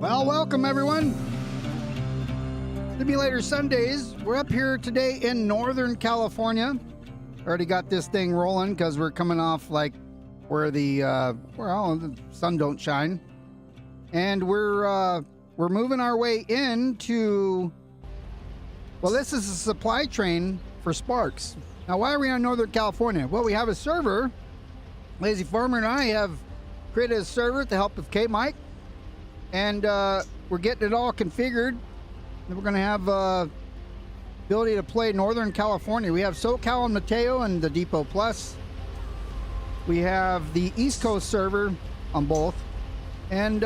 Well, welcome everyone. Simulator Sundays. We're up here today in Northern California. Already got this thing rolling because we're coming off like where the sun don't shine, and we're moving our way into. Well, this is a supply train for Sparks. Now, why are we on Northern California? Well, we have a server. Lazy Farmer and I have created a server with the help of K-Mike. And we're getting it all configured. And we're going to have ability to play Northern California. We have SoCal and Mateo and the Depot Plus. We have the East Coast server on both. And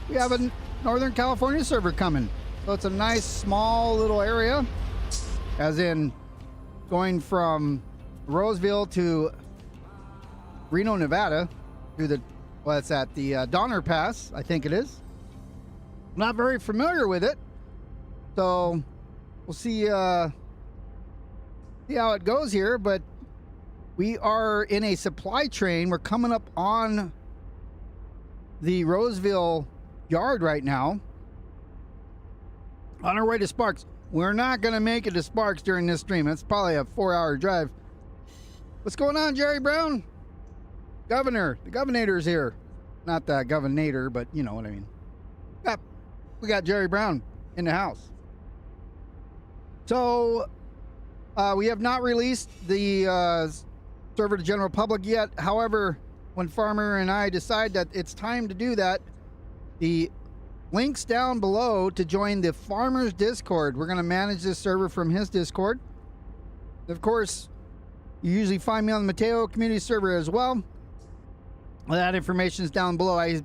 we have a Northern California server coming. So it's a nice small little area. As in going from Roseville to Reno, Nevada. Through the, well, it's at the Donner Pass, I think it is. I'm not very familiar with it, so we'll see how it goes here. But we are in a supply train. We're coming up on the Roseville yard right now, on our way to Sparks. We're not going to make it to Sparks during this stream. It's probably a 4-hour drive. What's going on, Jerry Brown? Governor, the governor's here. Not the governor, but you know what I mean. Yeah, we got Jerry Brown in the house. So we have not released the server to general public yet. However, when Farmer and I decide that it's time to do that, the links down below to join the Farmer's Discord. We're going to manage this server from his Discord. Of course, you usually find me on the Mateo community server as well. That information is down below. I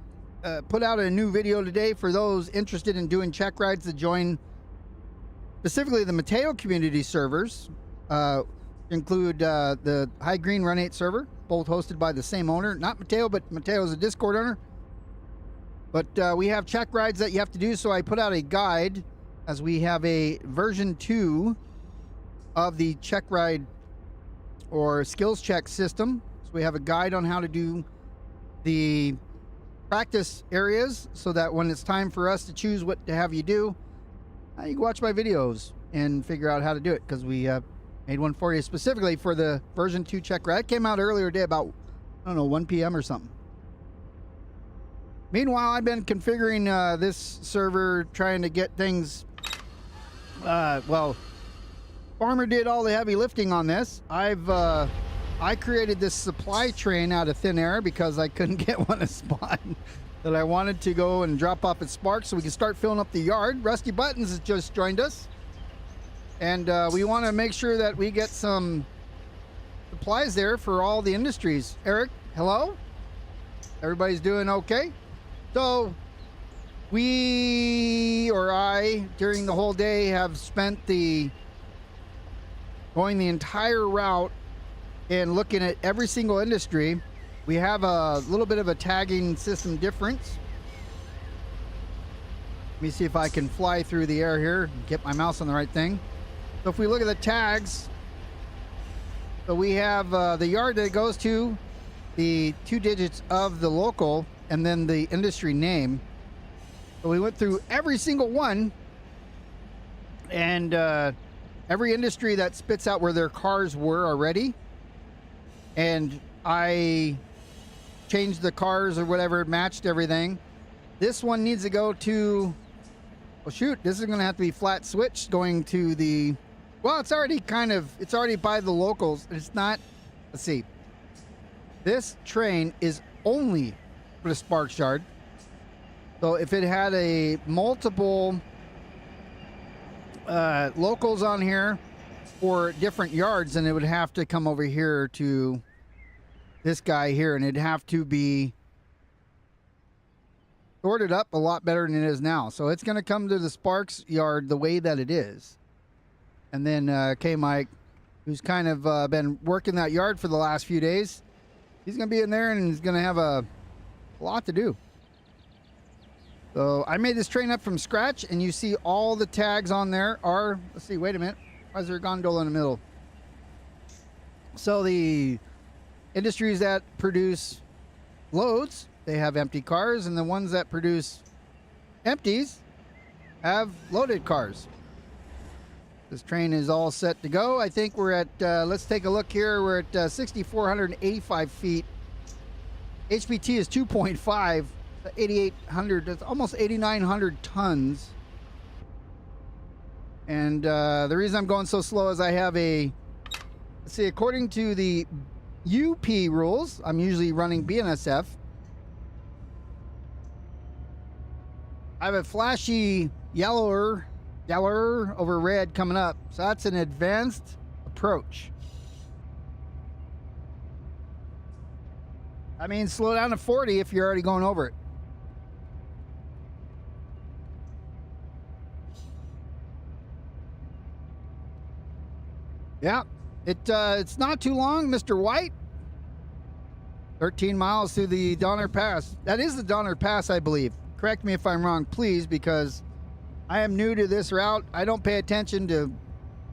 put out a new video today for those interested in doing check rides to join specifically the Mateo community servers. Include the High Green Run 8 server, both hosted by the same owner. Not Mateo, but Mateo is a Discord owner. But we have check rides that you have to do, so I put out a guide as we have a version 2 of the check ride or skills check system. So we have a guide on how to do the practice areas so that when it's time for us to choose what to have you do, you can watch my videos and figure out how to do it, because we made one for you specifically for the version 2 check ride. It came out earlier today about, I don't know, 1 p.m. or something. Meanwhile, I've been configuring this server, trying to get things, well, Farmer did all the heavy lifting on this. I created this supply train out of thin air because I couldn't get one to spot that I wanted to go and drop off at Sparks so we can start filling up the yard. Rusty Buttons has just joined us. And we want to make sure that we get some supplies there for all the industries. Eric, hello? Everybody's doing okay? So I, during the whole day, have spent going the entire route and looking at every single industry. We have a little bit of a tagging system difference. Let me see if I can fly through the air here and get my mouse on the right thing. So if we look at the tags, so we have the yard that it goes to, the 2 digits of the local, and then the industry name. So we went through every single one, and every industry that spits out where their cars were already. And I changed the cars or whatever, matched everything. This one needs to go to, well, shoot, this is going to have to be flat switched going to the, well, it's already by the locals. It's not, let's see. This train is only for the Sparks yard. So if it had a multiple locals on here for different yards, then it would have to come over here to this guy here, and it'd have to be sorted up a lot better than it is now. So it's going to come to the Sparks yard the way that it is. And then K-Mike, who's kind of been working that yard for the last few days, he's going to be in there and he's going to have a lot to do. So I made this train up from scratch, and you see all the tags on there are, let's see, wait a minute. Why is there a gondola in the middle? So the industries that produce loads, they have empty cars, and the ones that produce empties have loaded cars. This train is all set to go. I think we're at, let's take a look here. We're at 6,485 feet. HPT is 2.5, 8,800, that's almost 8,900 tons. And the reason I'm going so slow is I have a, let's see, according to the UP rules, I'm usually running BNSF. I have a flashy yellower over red coming up. So that's an advanced approach. I mean, slow down to 40 if you're already going over it. Yeah, it's not too long, Mr. White. 13 miles through the Donner Pass. That is the Donner Pass, I believe. Correct me if I'm wrong, please, because I am new to this route. I don't pay attention to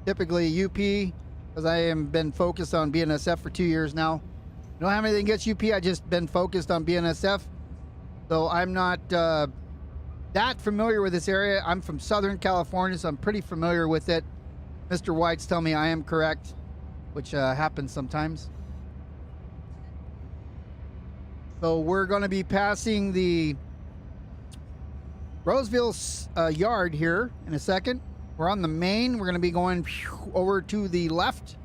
typically UP because I have been focused on BNSF for 2 years now. I don't have anything against UP. I just been focused on BNSF. So I'm not that familiar with this area. I'm from Southern California, so I'm pretty familiar with it. Mr. White's telling me I am correct, which happens sometimes. So we're going to be passing the Roseville yard here in a second. We're on the main. We're going to be going over to the left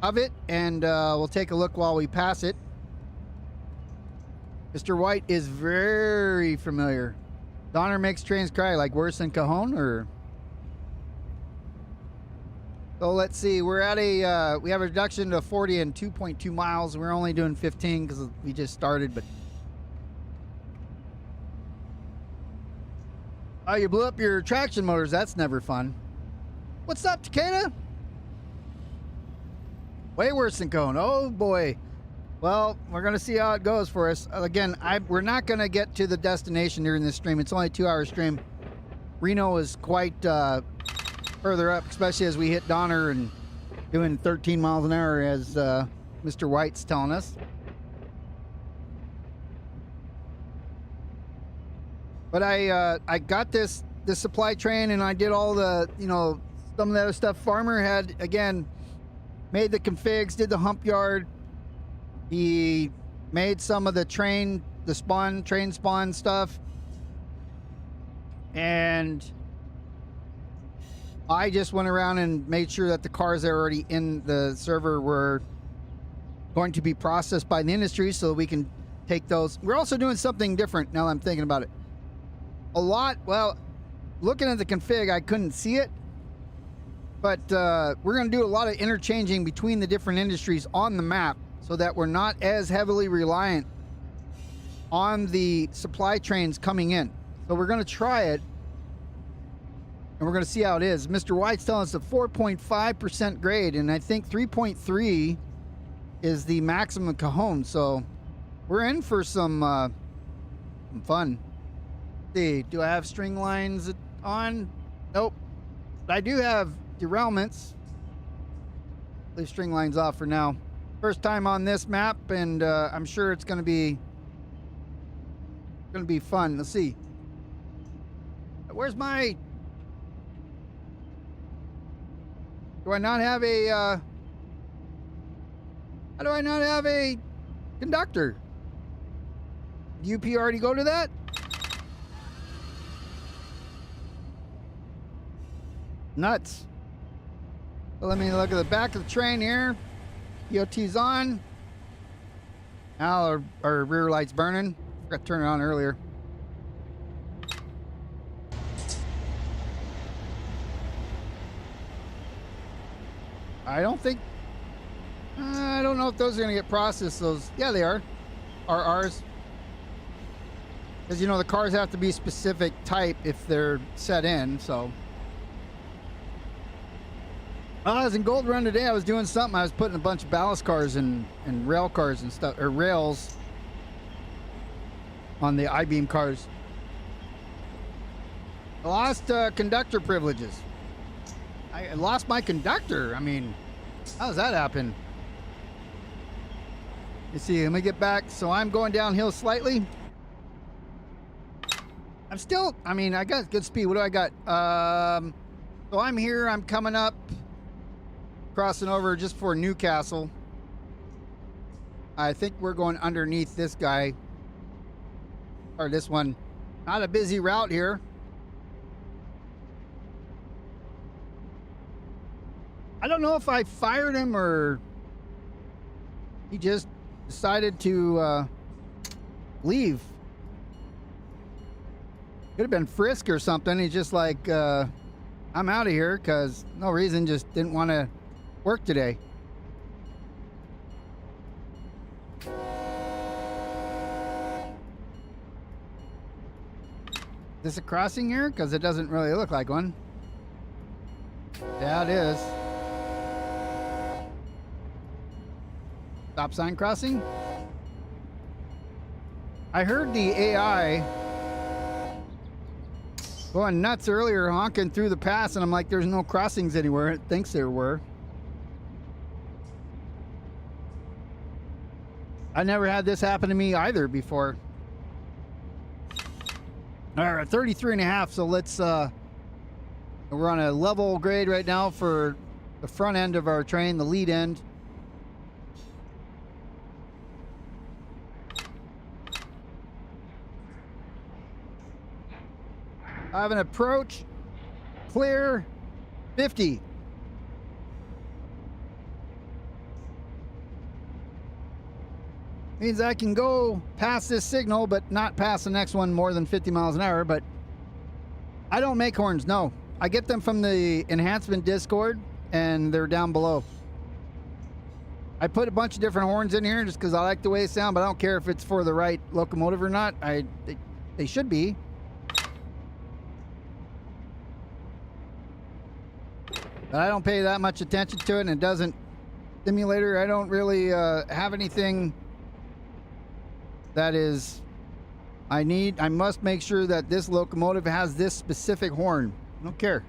of it, and we'll take a look while we pass it. Mr. White is very familiar. Donner makes trains cry, like worse than Cajon, or... So let's see, we're at a, we have a reduction to 40 and 2.2 miles. We're only doing 15 because we just started, but... Oh, you blew up your traction motors. That's never fun. What's up, Takeda? Way worse than Cone. Oh, boy. Well, we're going to see how it goes for us. Again, we're not going to get to the destination during this stream. It's only a 2-hour stream. Reno is quite further up, especially as we hit Donner and doing 13 miles an hour, as Mr. White's telling us. But I got this supply train, and I did all the, you know, some of that other stuff. Farmer had, again, made the configs, did the hump yard. He made some of the train spawn stuff. And I just went around and made sure that the cars that are already in the server were going to be processed by the industry so that we can take those. We're also doing something different now that I'm thinking about it. Well, looking at the config, I couldn't see it. But we're going to do a lot of interchanging between the different industries on the map so that we're not as heavily reliant on the supply trains coming in. So we're going to try it, and we're going to see how it is. Mr. White's telling us a 4.5% grade, and I think 3.3 is the maximum Cajon. So we're in for some fun. Let's see, do I have string lines on? Nope. But I do have derailments. Leave string lines off for now. First time on this map, and I'm sure it's going to be fun. Let's see. Where's my... Do I not have a... How do I not have a conductor? UP already go to that? Nuts. So let me look at the back of the train here. EOT's on. Now our rear light's burning. Forgot to turn it on earlier. I don't think... I don't know if those are going to get processed. Those... Yeah, they are. RRs. Because, you know, the cars have to be specific type if they're set in, so... I was in Gold Run today. I was doing something. I was putting a bunch of ballast cars and rail cars and stuff, or rails on the I-beam cars. I lost conductor privileges. I lost my conductor. I mean, how does that happen? You see, let me get back. So I'm going downhill slightly. I'm still, I mean, I got good speed. What do I got? So I'm here. I'm coming up. Crossing over just for Newcastle. I think we're going underneath this guy. Or this one. Not a busy route here. I don't know if I fired him or he just decided to leave. Could have been Frisk or something. He's just like, I'm out of here because no reason, just didn't want to work today. Is this a crossing here? Because it doesn't really look like one. Yeah, it is. Stop sign crossing? I heard the AI going nuts earlier, honking through the pass, and I'm like, there's no crossings anywhere. It thinks there were. I never had this happen to me either before. All right, 33.5. So let's, we're on a level grade right now for the front end of our train, the lead end. I have an approach, clear, 50. Means I can go past this signal, but not past the next one more than 50 miles an hour. But I don't make horns, no. I get them from the enhancement Discord, and they're down below. I put a bunch of different horns in here just because I like the way they sound, but I don't care if it's for the right locomotive or not. They should be. But I don't pay that much attention to it, and it doesn't... Simulator, I don't really have anything... That is, I must make sure that this locomotive has this specific horn. I don't care.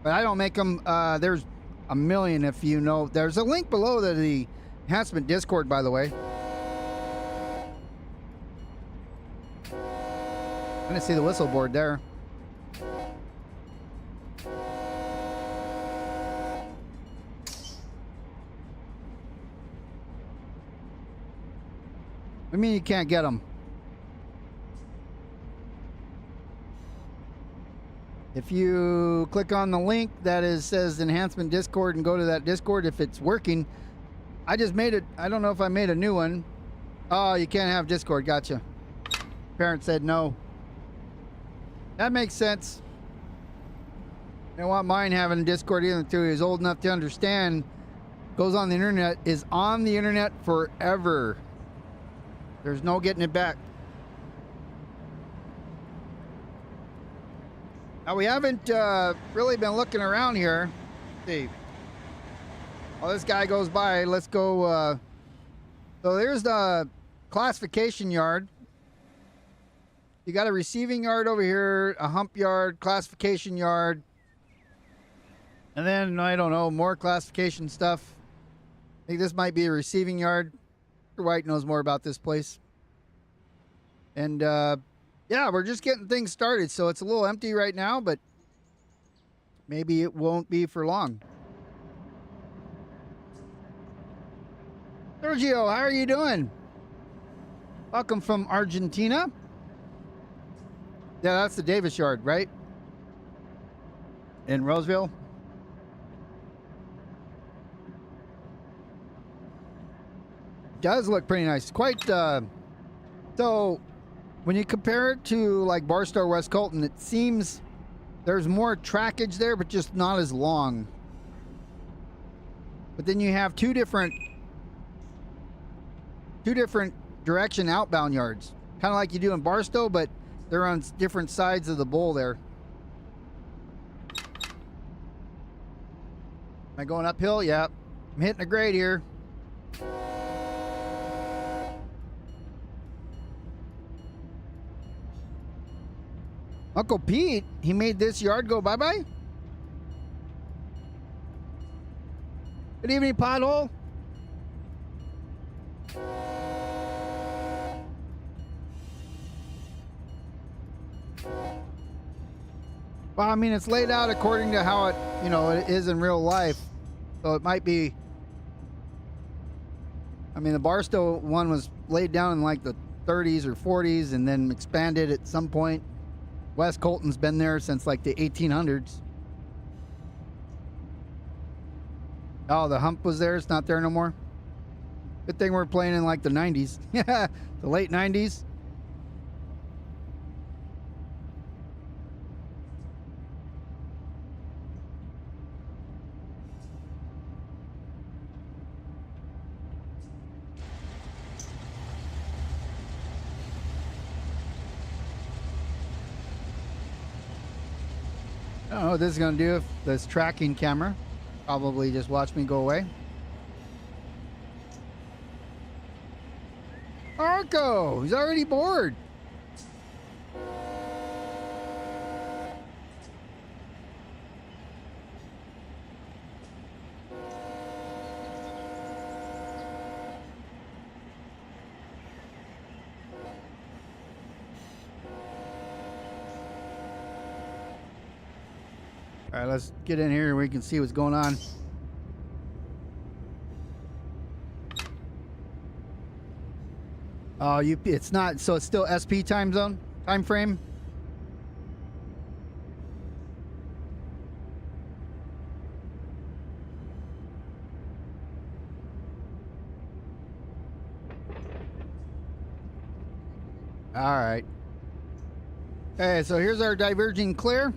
But I don't make them, there's a million if you know. There's a link below to the enhancement Discord, by the way. I didn't see the whistle board there. I mean, you can't get them. If you click on the link that says enhancement Discord and go to that Discord, if it's working, I just made it. I don't know if I made a new one. Oh, you can't have Discord. Gotcha. Parent said no. That makes sense. I don't want mine having Discord either until he's old enough to understand. Goes on the internet, is on the internet forever. There's no getting it back. Now, we haven't really been looking around here. Let's see. While this guy goes by, let's go. So there's the classification yard. You got a receiving yard over here, a hump yard, classification yard. And then, I don't know, more classification stuff. I think this might be a receiving yard. White knows more about this place. And yeah, we're just getting things started, so it's a little empty right now, but maybe it won't be for long. Sergio, how are you doing? Welcome from Argentina. Yeah, that's the Davis yard, right? In Roseville. Does look pretty nice. Quite, so when you compare it to like Barstow West Colton, it seems there's more trackage there, but just not as long. But then you have two different direction outbound yards, kind of like you do in Barstow, but they're on different sides of the bowl there. Am I going uphill? Yeah, I'm hitting a grade here. Uncle Pete, he made this yard go bye-bye? Good evening, Pothole. Well, I mean, it's laid out according to how it, you know, it is in real life. So it might be, I mean, the Barstow one was laid down in like the 30s or 40s and then expanded at some point. West Colton's been there since like the 1800s. Oh, the hump was there. It's not there no more. Good thing we're playing in like the 90s. Yeah, the late 90s. I don't know what this is going to do if this tracking camera. Probably just watch me go away. Arco, he's already bored. All right, let's get in here and we can see what's going on. Oh, it's not, so it's still SP time zone, time frame? All right. Okay, so here's our diverging clear.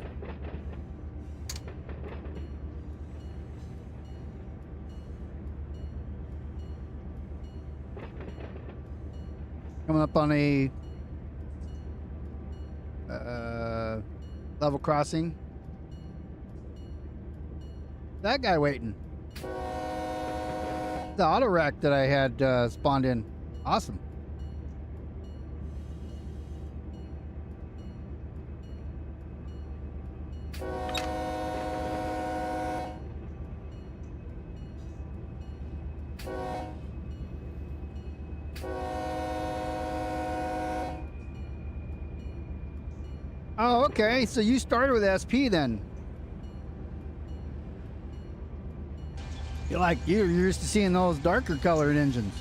Coming up on a level crossing. That guy waiting. The auto rack that I had spawned in. Awesome. Oh, okay. So you started with SP then. You're used to seeing those darker colored engines.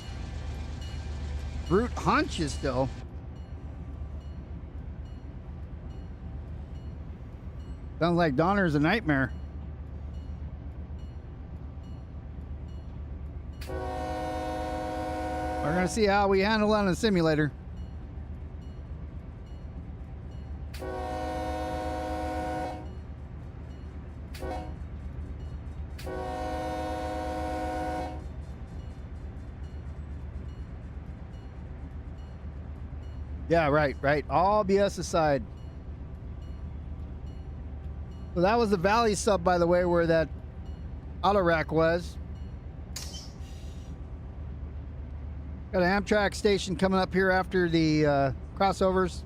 Brute haunches still. Sounds like Donner's a nightmare. We're gonna see how we handle it on a simulator. Yeah, right. All BS aside. So that was the Valley sub, by the way, where that auto rack was. Got an Amtrak station coming up here after the crossovers.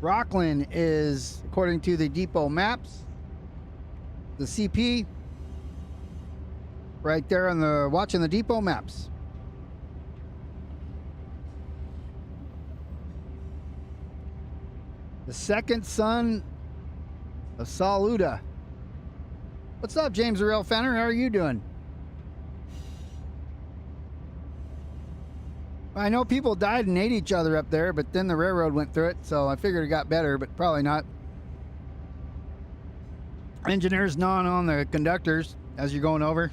Rockland is, according to the depot maps, the CP. Right there on the, watching the depot maps. The second son of Saluda. What's up, James Arell Fenner? How are you doing? I know people died and ate each other up there, but then the railroad went through it, so I figured it got better, but probably not. Engineers gnawing on the conductors as you're going over.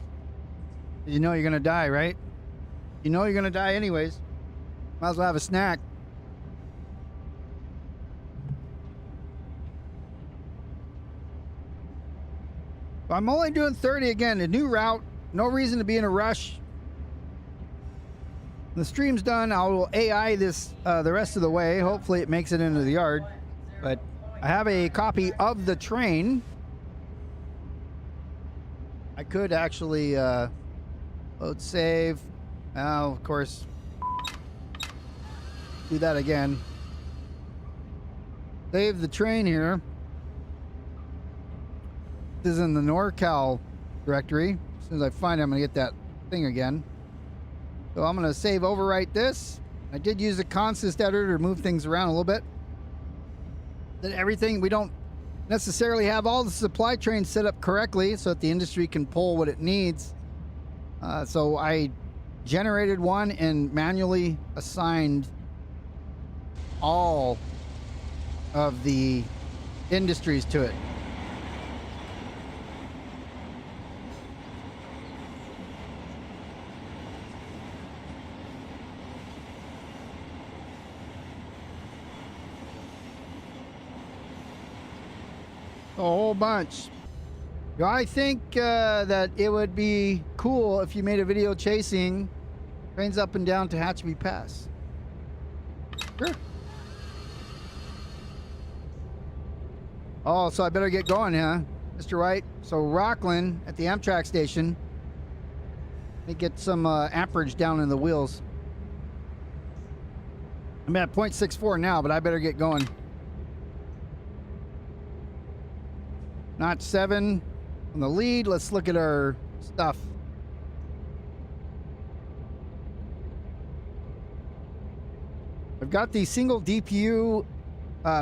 You know you're going to die, right? You know you're going to die anyways. Might as well have a snack. I'm only doing 30 again. A new route. No reason to be in a rush. The stream's done. I will AI this the rest of the way. Hopefully it makes it into the yard. But I have a copy of the train. I could actually load save. Now, of course, do that again. Save the train here. This is in the NorCal directory. As soon as I find it, I'm going to get that thing again. So I'm going to save overwrite this. I did use the consist editor to move things around a little bit. That everything, we don't necessarily have all the supply trains set up correctly so that the industry can pull what it needs. So I generated one and manually assigned all of the industries to it. A whole bunch. I think that it would be cool if you made a video chasing trains up and down to Tehachapi Pass. Sure. Oh, so I better get going, huh, Mr. White? So Rockland at the Amtrak station. Let me get some amperage down in the wheels. I'm at 0.64 now, but I better get going. Notch 7 on the lead. Let's look at our stuff. I've got the single DPU,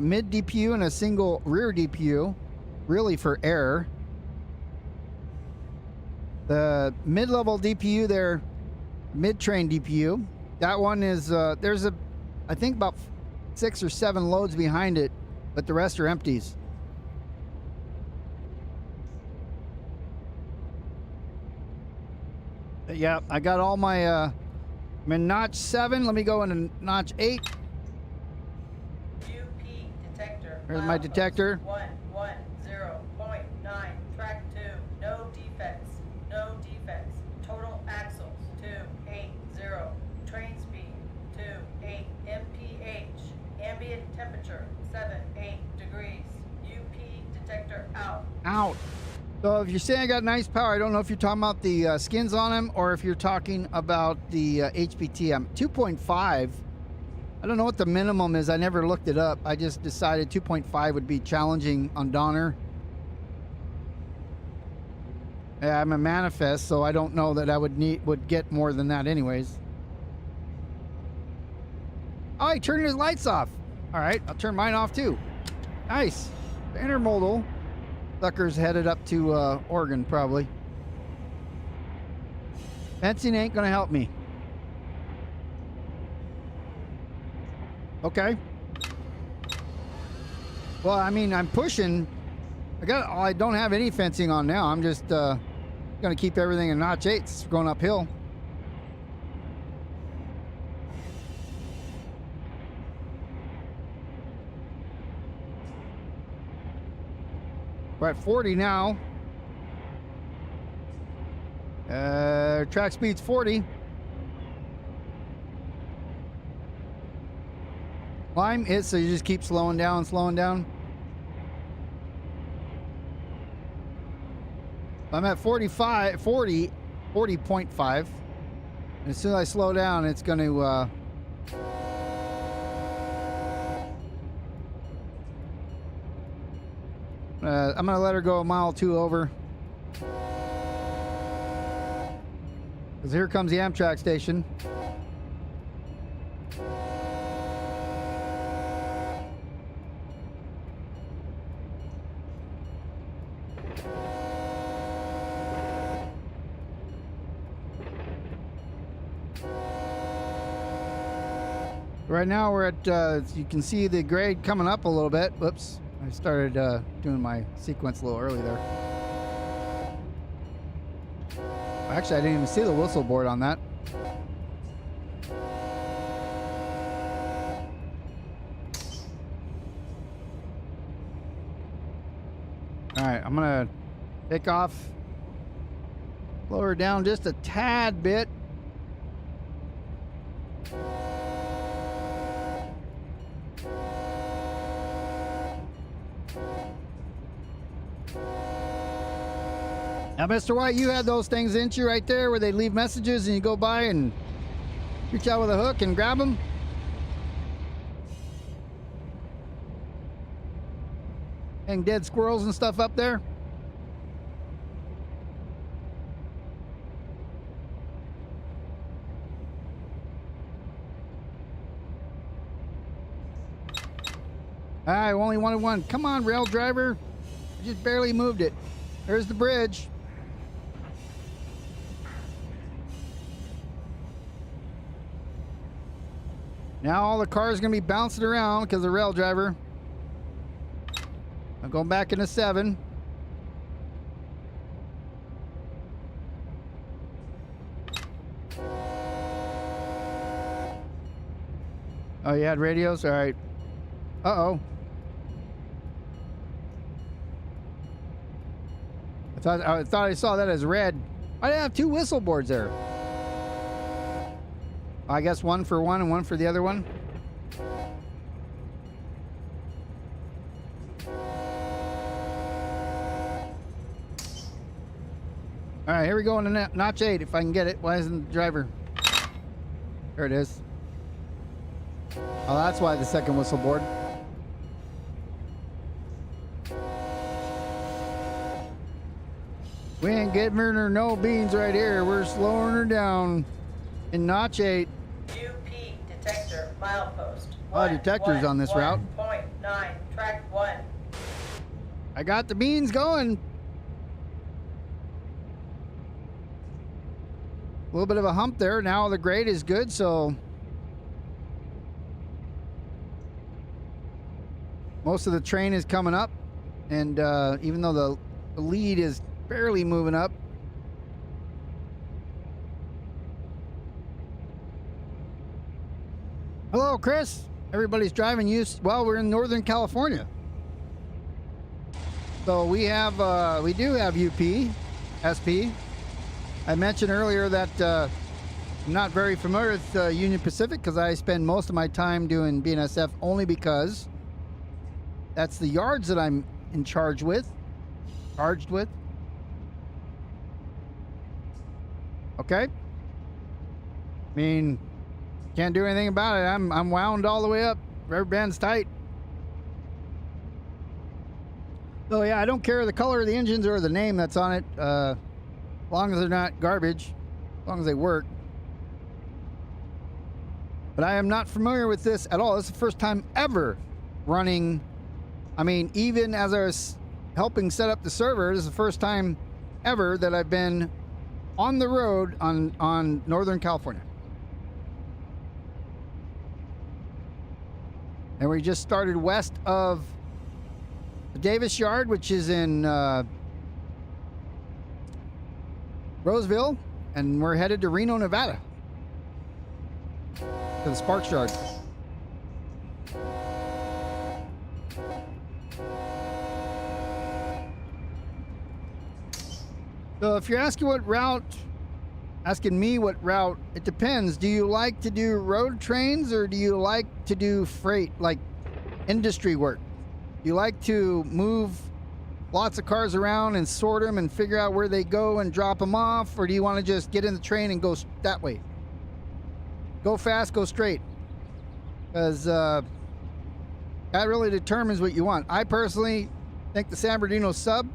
mid DPU, and a single rear DPU, really for air. The mid-level DPU there, mid-train DPU. That one is, there's I think about 6 or 7 loads behind it, but the rest are empties. Yeah, I got all my, I'm in notch 7. Let me go into notch 8. UP detector. There's my detector. 110.9. Track 2. No defects. No defects. Total axles 280. Train speed 28 mph. Ambient temperature 78 degrees. UP detector out. Out. So if you're saying I got nice power, I don't know if you're talking about the skins on them or if you're talking about the HPT. I'm 2.5. I don't know what the minimum is. I never looked it up. I just decided 2.5 would be challenging on Donner. Yeah, I'm a manifest, so I don't know that I would get more than that anyways. Oh, he turned his lights off. All right, I'll turn mine off too. Nice. The intermodal sucker's headed up to Oregon, probably. Fencing ain't gonna help me. Okay. Well, I mean, I'm pushing. I don't have any fencing on now. I'm just gonna keep everything in notch 8. It's going uphill. We're at 40 now. Track speed's 40. Climb is, so you just keep slowing down, slowing down. I'm at 45, 40, 40.5. And as soon as I slow down, it's going to I'm gonna let her go a mile or 2 over. Because here comes the Amtrak station. Right now we're at, you can see the grade coming up a little bit. Whoops. I started doing my sequence a little early there. Actually, I didn't even see the whistle board on that. All right, I'm gonna take off, lower down just a tad bit. Now, Mr. White, you had those things, didn't you, right there where they leave messages and you go by and reach out with a hook and grab them? And dead squirrels and stuff up there? I only wanted one. Come on, rail driver. I just barely moved it. There's the bridge. Now all the cars are going to be bouncing around because of the rail driver. I'm going back into 7. Oh, you had radios? All right. Uh-oh. I thought I saw that as red. I didn't have 2 whistle boards there. I guess one for one and one for the other one. All right, here we go in the notch 8 if I can get it. Why isn't the driver? There it is. Oh, that's why the second whistle board. We ain't giving her no beans right here. We're slowing her down in notch 8. UP detector milepost. Oh, detectors on this route. 1.9 track 1. I got the beans going. A little bit of a hump there. Now the grade is good, so most of the train is coming up, and even though the lead is barely moving up. Hello, Chris. Everybody's driving well, we're in Northern California. So we do have UP-SP. I mentioned earlier that I'm not very familiar with Union Pacific because I spend most of my time doing BNSF only because that's the yards that I'm in charged with. Okay. I mean, can't do anything about it. I'm wound all the way up. Rubber band's tight. So yeah, I don't care the color of the engines or the name that's on it. As long as they're not garbage, as long as they work. But I am not familiar with this at all. This is the first time ever running. I mean, even as I was helping set up the server, this is the first time ever that I've been on the road on Northern California. And we just started west of the Davis Yard, which is in Roseville, and we're headed to Reno, Nevada, to the Sparks Yard. So if you're asking me what route, it depends. Do you like to do road trains or do you like to do freight, like industry work? Do you like to move lots of cars around and sort them and figure out where they go and drop them off? Or do you want to just get in the train and go that way? Go fast, go straight. Because that really determines what you want. I personally think the San Bernardino sub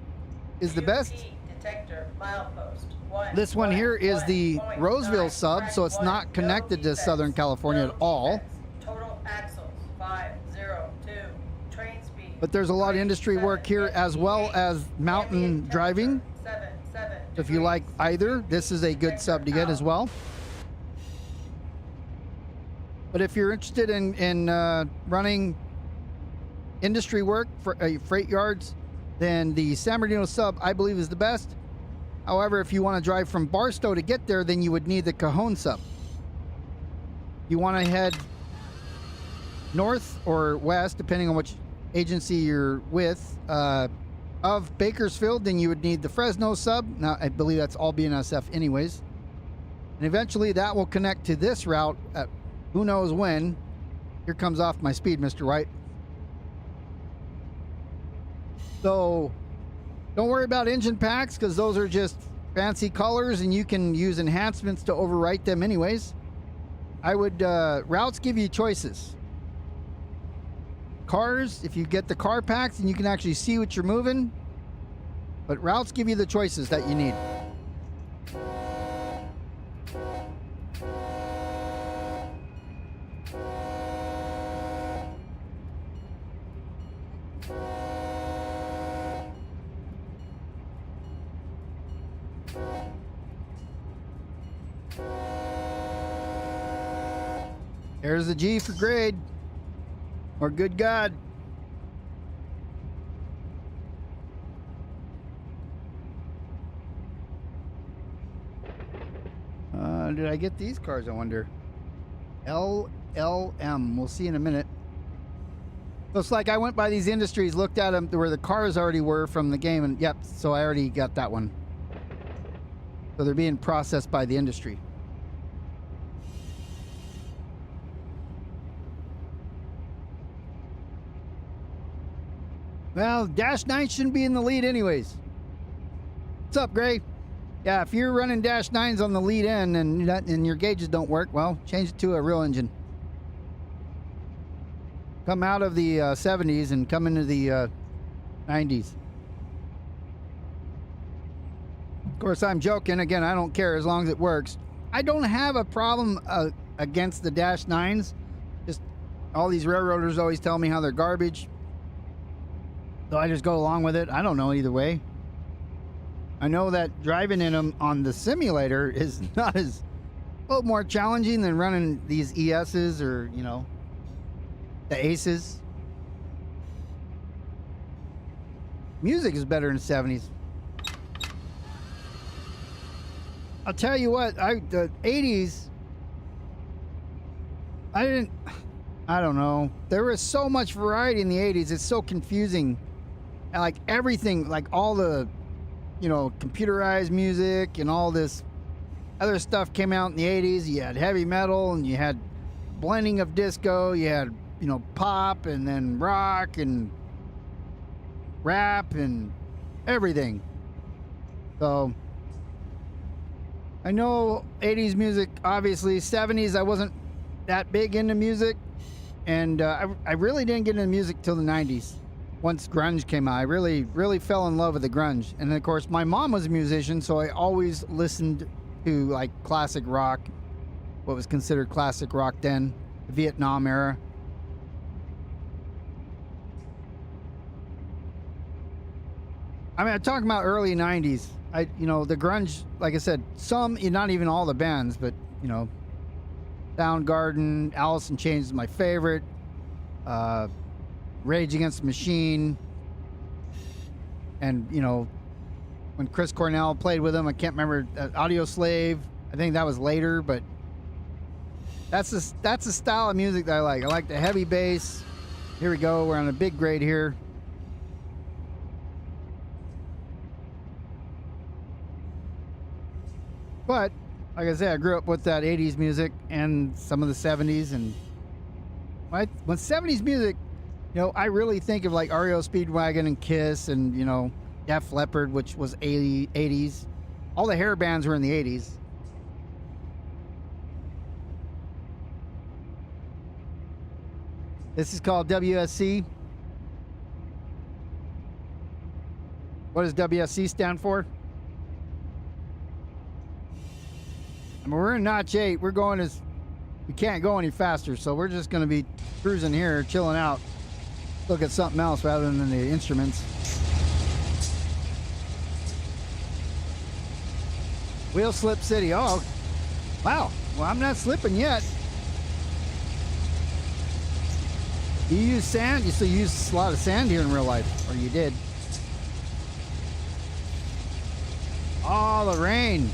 is the best. Detector milepost. This one here is the Roseville sub, so it's not connected to Southern California at all. Total axles 502. Train speed. But there's a lot of industry work here as well as mountain driving. So if you like either, this is a good sub to get as well. But if you're interested in running industry work for freight yards, then the San Bernardino sub, I believe, is the best. However, if you want to drive from Barstow to get there, then you would need the Cajon sub. You want to head north or west, depending on which agency you're with, of Bakersfield, then you would need the Fresno sub. Now, I believe that's all BNSF anyways. And eventually that will connect to this route at who knows when. Here comes off my speed, Mr. White. So don't worry about engine packs, because those are just fancy colors and you can use enhancements to overwrite them anyways. I would, routes give you choices. Cars, if you get the car packs, then you can actually see what you're moving. But routes give you the choices that you need. There's the G for grade. Or good God. Did I get these cars, I wonder? LLM. We'll see in a minute. Looks like I went by these industries, looked at them where the cars already were from the game, and yep, so I already got that one. So they're being processed by the industry. Well, Dash 9 shouldn't be in the lead anyways. What's up, Gray? Yeah, if you're running Dash 9s on the lead end and your gauges don't work, well, change it to a real engine. Come out of the 70s and come into the 90s. Of course, I'm joking. Again, I don't care as long as it works. I don't have a problem against the Dash 9s. Just all these railroaders always tell me how they're garbage. So I just go along with it. I don't know either way. I know that driving in them on the simulator is not as a little more challenging than running these ESs or, you know, the Aces. Music is better in the 70s. I'll tell you what, the 80s, I don't know. There was so much variety in the 80s. It's so confusing. Like everything, like all the, you know, computerized music and all this other stuff came out in the 80s. You had heavy metal and you had blending of disco. You had, you know, pop and then rock and rap and everything. So I know 80s music, obviously. 70s, I wasn't that big into music. And I really didn't get into music till the 90s. Once grunge came out, I really fell in love with the grunge. And of course, my mom was a musician, so I always listened to like classic rock, what was considered classic rock then, the Vietnam era. I mean, I'm talking about early 90s. You know, the grunge, like I said, some, not even all the bands, but, you know, Soundgarden, Alice in Chains is my favorite. Rage Against the Machine. And, you know, when Chris Cornell played with them, I can't remember, Audio Slave. I think that was later, but that's the style of music that I like. I like the heavy bass. Here we go. We're on a big grade here. But like I said, I grew up with that 80s music and some of the 70s. And when 70s music, you know, I really think of like REO Speedwagon and Kiss and, you know, Def Leppard, which was 80s. All the hair bands were in the 80s. This is called WSC. What does WSC stand for? I mean, we're in notch 8. We're going as... We can't go any faster, so we're just going to be cruising here, chilling out. Look at something else rather than the instruments. Wheel Slip City. Oh, wow. Well, I'm not slipping yet. You use sand? You still use a lot of sand here in real life, or you did? Oh, the rain.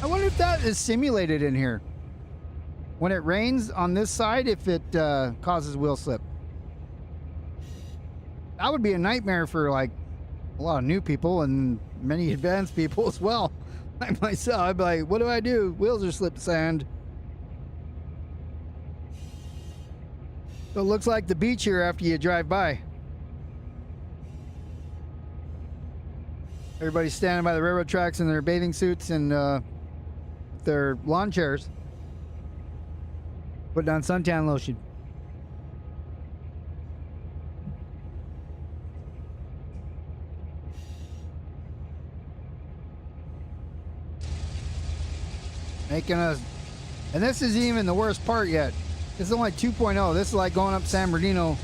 I wonder if that is simulated in here. When it rains on this side, if it causes wheel slip. That would be a nightmare for like a lot of new people and many advanced people as well. Like myself, I'd be like, what do I do? Wheels are slipped sand. So it looks like the beach here after you drive by. Everybody's standing by the railroad tracks in their bathing suits and their lawn chairs. Putting on suntan lotion. Making us, and this isn't even the worst part yet. This is only 2.0. This is like going up San Bernardino,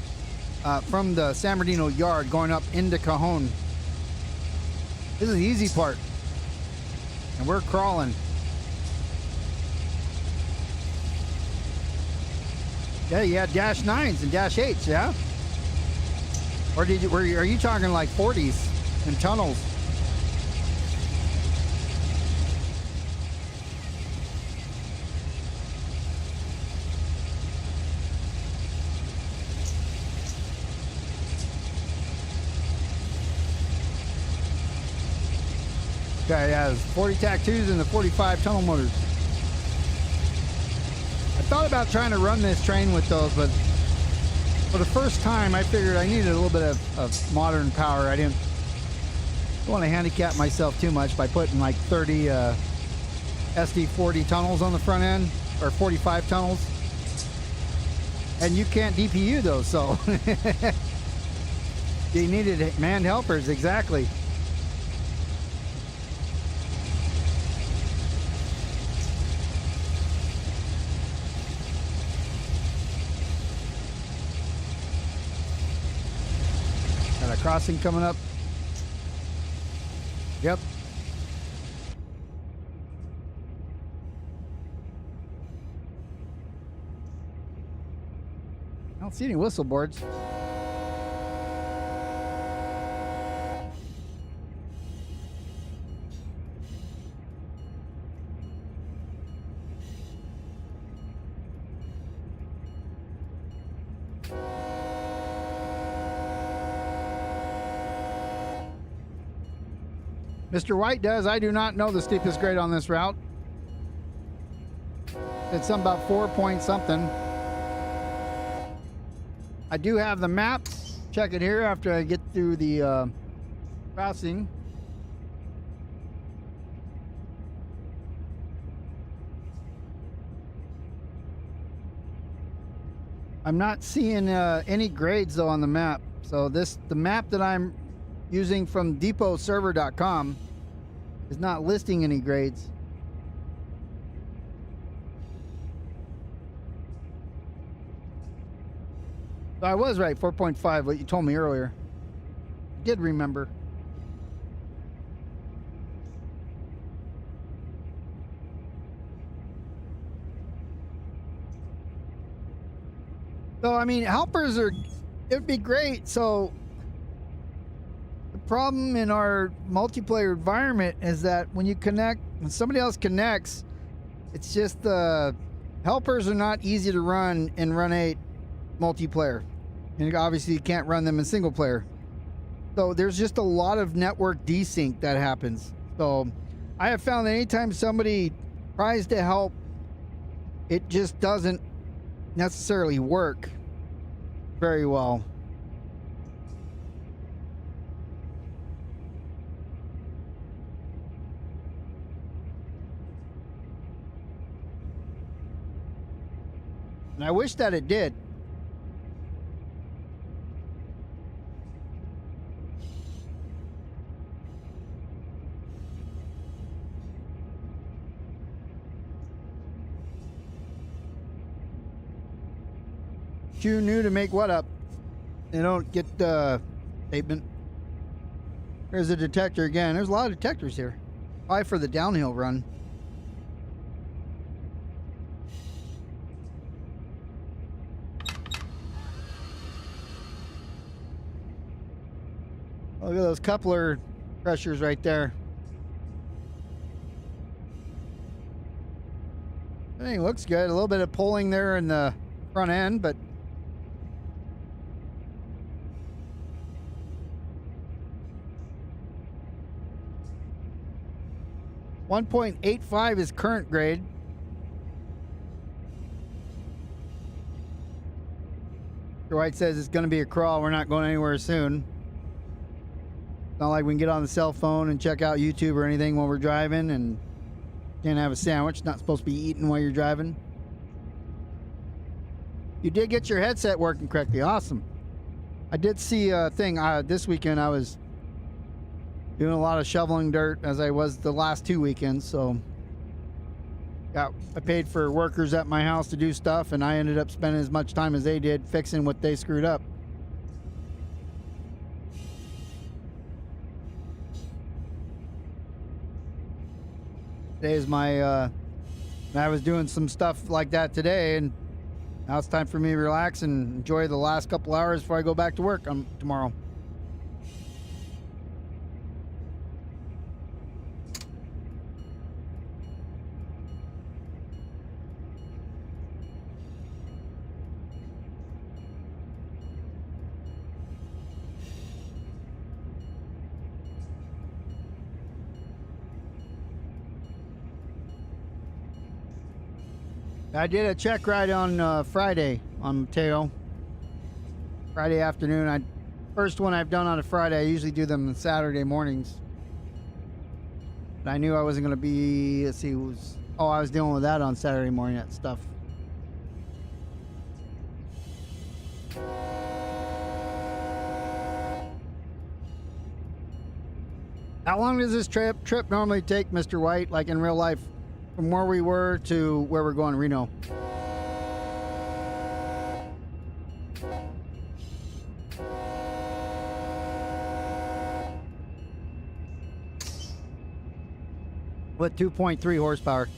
from the San Bernardino yard, going up into Cajon. This is the easy part. And we're crawling. Yeah, you had dash 9s and dash 8s, yeah? Or are you talking like 40s and tunnels? Okay, yeah, there's 40 TAC 2s and the 45 tunnel motors. I thought about trying to run this train with those, but for the first time, I figured I needed a little bit of modern power. I didn't want to handicap myself too much by putting like 30 SD40 tunnels on the front end, or 45 tunnels. And you can't DPU those, so you needed manned helpers, exactly. Got a crossing coming up. Yep. I don't see any whistle boards. Mr. White does. I do not know the steepest grade on this route. It's something about 4 point something. I do have the map. Check it here after I get through the crossing. I'm not seeing any grades though on the map. So the map that I'm using from depotserver.com is not listing any grades. So I was right, 4.5, what you told me earlier. I did remember. So, I mean, helpers it'd be great. So, the problem in our multiplayer environment is that when somebody else connects, it's just the helpers are not easy to run in Run 8 multiplayer. And obviously you can't run them in single player. So there's just a lot of network desync that happens. So I have found that anytime somebody tries to help, it just doesn't necessarily work very well. And I wish that it did. Too new to make what up? They don't get the statement. There's a detector again. There's a lot of detectors here. Probably for the downhill run. Look at those coupler pressures right there. Everything looks good. A little bit of pulling there in the front end, but .85 is current grade. Mr. White says it's going to be a crawl. We're not going anywhere soon. It's not like we can get on the cell phone and check out YouTube or anything while we're driving, and can't have a sandwich. Not supposed to be eating while you're driving. You did get your headset working correctly. Awesome. I did see a thing this weekend. I was doing a lot of shoveling dirt, as I was the last 2 weekends, so I paid for workers at my house to do stuff, and I ended up spending as much time as they did fixing what they screwed up. Today is my I was doing some stuff like that today, and now it's time for me to relax and enjoy the last couple hours before I go back to work tomorrow. I did a check ride on Friday on Mateo. Friday afternoon. First one I've done on a Friday. I usually do them on Saturday mornings. But I knew I wasn't going to be, let's see, I was dealing with that on Saturday morning, that stuff. How long does this trip normally take, Mr. White, like in real life? From where we were to where we're going, Reno. With 2.3 horsepower.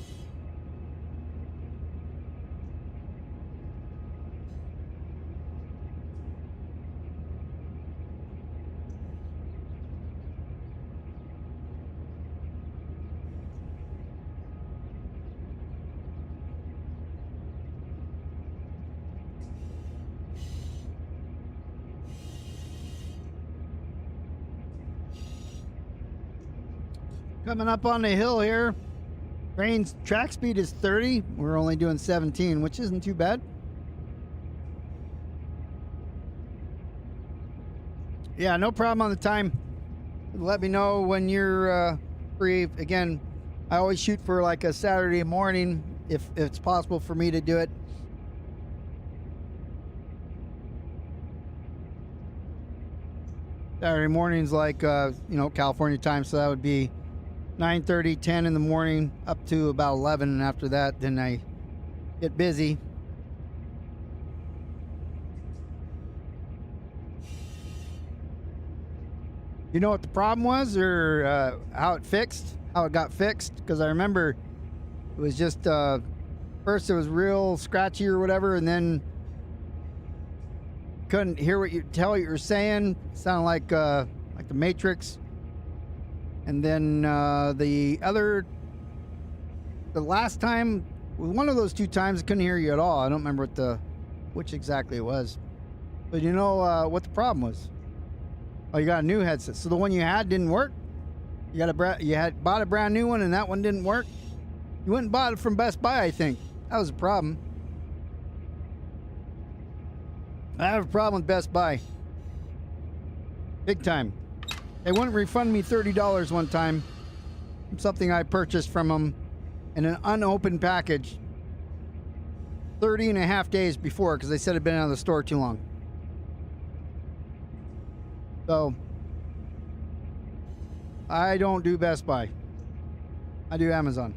Coming up on the hill here. Train's track speed is 30. We're only doing 17, which isn't too bad. Yeah, no problem on the time. Let me know when you're free. Again, I always shoot for like a Saturday morning if it's possible for me to do it. Saturday morning's like, California time, so that would be 9:30, 10 in the morning up to about 11, and after that then I get busy. You know what the problem was, or how it got fixed? Because I remember it was just first it was real scratchy or whatever, and then couldn't hear what you were saying. It sounded like the Matrix. And then the last time, one of those 2 times, I couldn't hear you at all. I don't remember which exactly it was. But you know what the problem was? Oh, you got a new headset. So the one you had didn't work? You had bought a brand new one and that one didn't work? You went and bought it from Best Buy, I think. That was a problem. I have a problem with Best Buy. Big time. They wouldn't refund me $30 one time from something I purchased from them in an unopened package 30.5 days before, because they said it'd been out of the store too long. So I don't do Best Buy. I do Amazon.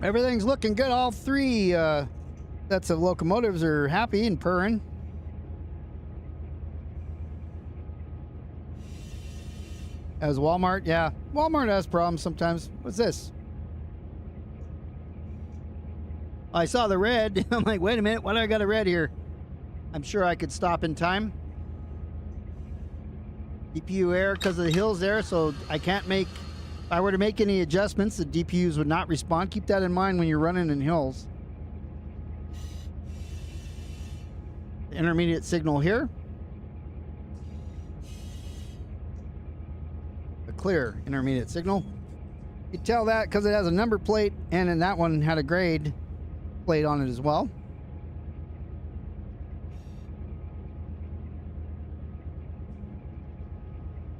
Everything's looking good. All 3 sets of locomotives are happy and purring. As Walmart, yeah. Walmart has problems sometimes. What's this? I saw the red. I'm like, wait a minute, why do I got a red here? I'm sure I could stop in time. DPU error because of the hills there, so I can't make... If I were to make any adjustments, the DPUs would not respond. Keep that in mind when you're running in hills. Intermediate signal here. A clear intermediate signal. You tell that because it has a number plate, and then that one had a grade plate on it as well.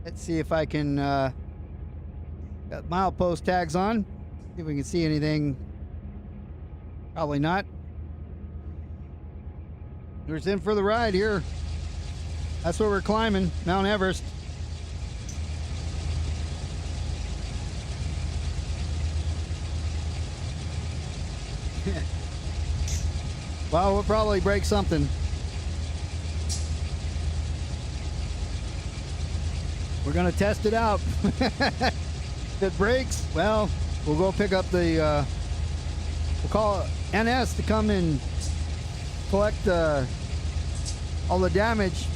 Let's see if I can got milepost tags on. See if we can see anything. Probably not. We're in for the ride here. That's where we're climbing, Mount Everest. Well, we'll probably break something. We're gonna test it out. If it breaks, well, we'll go pick up the, we'll call NS to come and collect all the damage,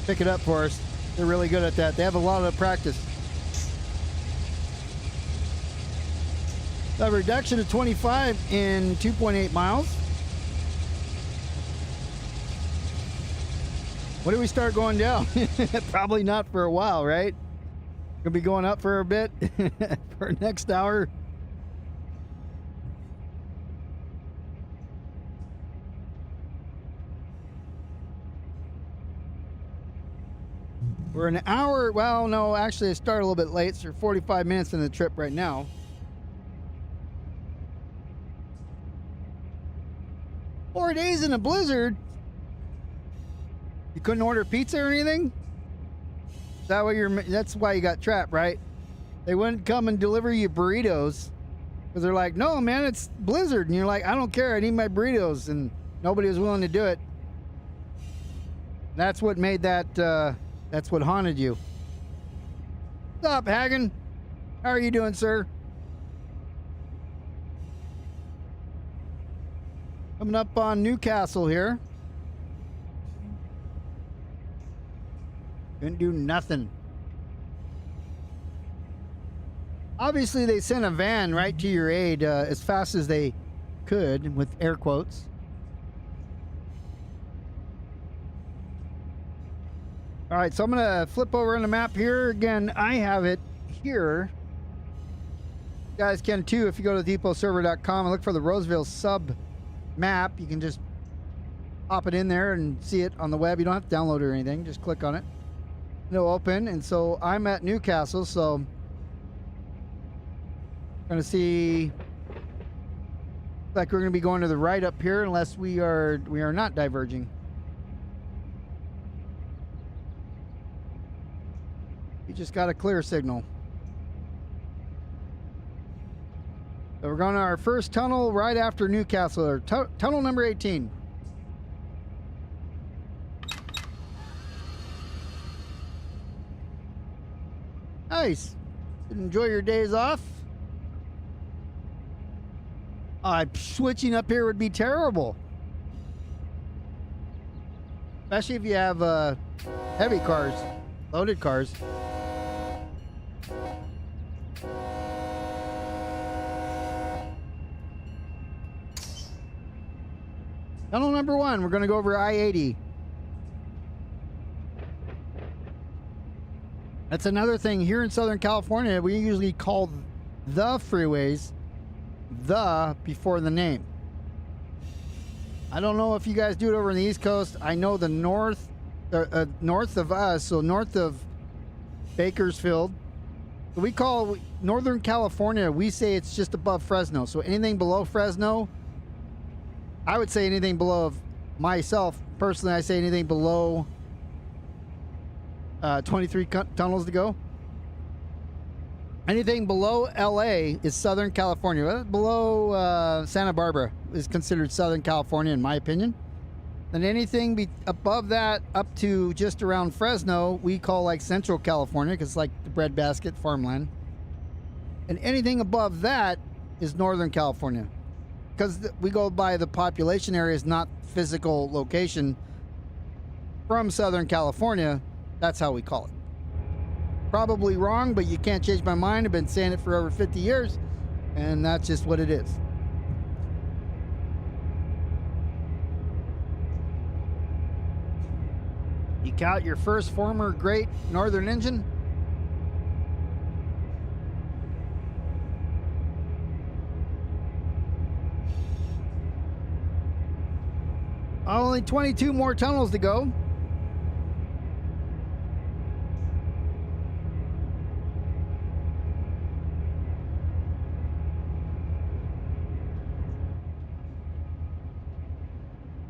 pick it up for us. They're really good at that. They have a lot of practice. A reduction of 25 in 2.8 miles. When do we start going down? Probably not for a while, right? Gonna be going up for a bit for next hour. We're an hour, well, no, actually I started a little bit late, so we're 45 minutes into the trip right now. Four days in a blizzard? You couldn't order pizza or anything? Is that what that's why you got trapped, right? They wouldn't come and deliver you burritos because they're like, no, man, it's blizzard. And you're like, I don't care, I need my burritos. And nobody was willing to do it. That's what made that, that's what haunted you. What's up, Hagen? How are you doing, sir? Coming up on Newcastle here. Couldn't do nothing. Obviously, they sent a van right to your aid as fast as they could, with air quotes. All right, so I'm gonna flip over on the map here. Again, I have it here. You guys can too if you go to depotserver.com and look for the Roseville sub map. You can just pop it in there and see it on the web. You don't have to download it or anything. Just click on it. It'll open. And so I'm at Newcastle, so I'm gonna see. Like we're gonna be going to the right up here, unless we are not diverging. You just got a clear signal. So we're going to our first tunnel right after Newcastle, or tunnel number 18. Nice. Enjoy your days off. Switching up here would be terrible. Especially if you have heavy cars, loaded cars. Tunnel number 1, we're going to go over I-80. That's another thing here in Southern California. We usually call the freeways the before the name. I don't know if you guys do it over on the East Coast. I know the north of us, so north of Bakersfield, we call Northern California, we say it's just above Fresno. So anything below Fresno, I would say anything below, myself personally, I say anything below 23 tunnels to go. Anything below LA is Southern California. Below Santa Barbara is considered Southern California, in my opinion. And anything above that up to just around Fresno, we call like Central California, because it's like the breadbasket farmland. And anything above that is Northern California. because we go by the population areas, not physical location from Southern California. That's how we call it. Probably wrong, but you can't change my mind. I've been saying it for over 50 years, and that's just what it is. You count your first former Great Northern engine? Only 22 more tunnels to go.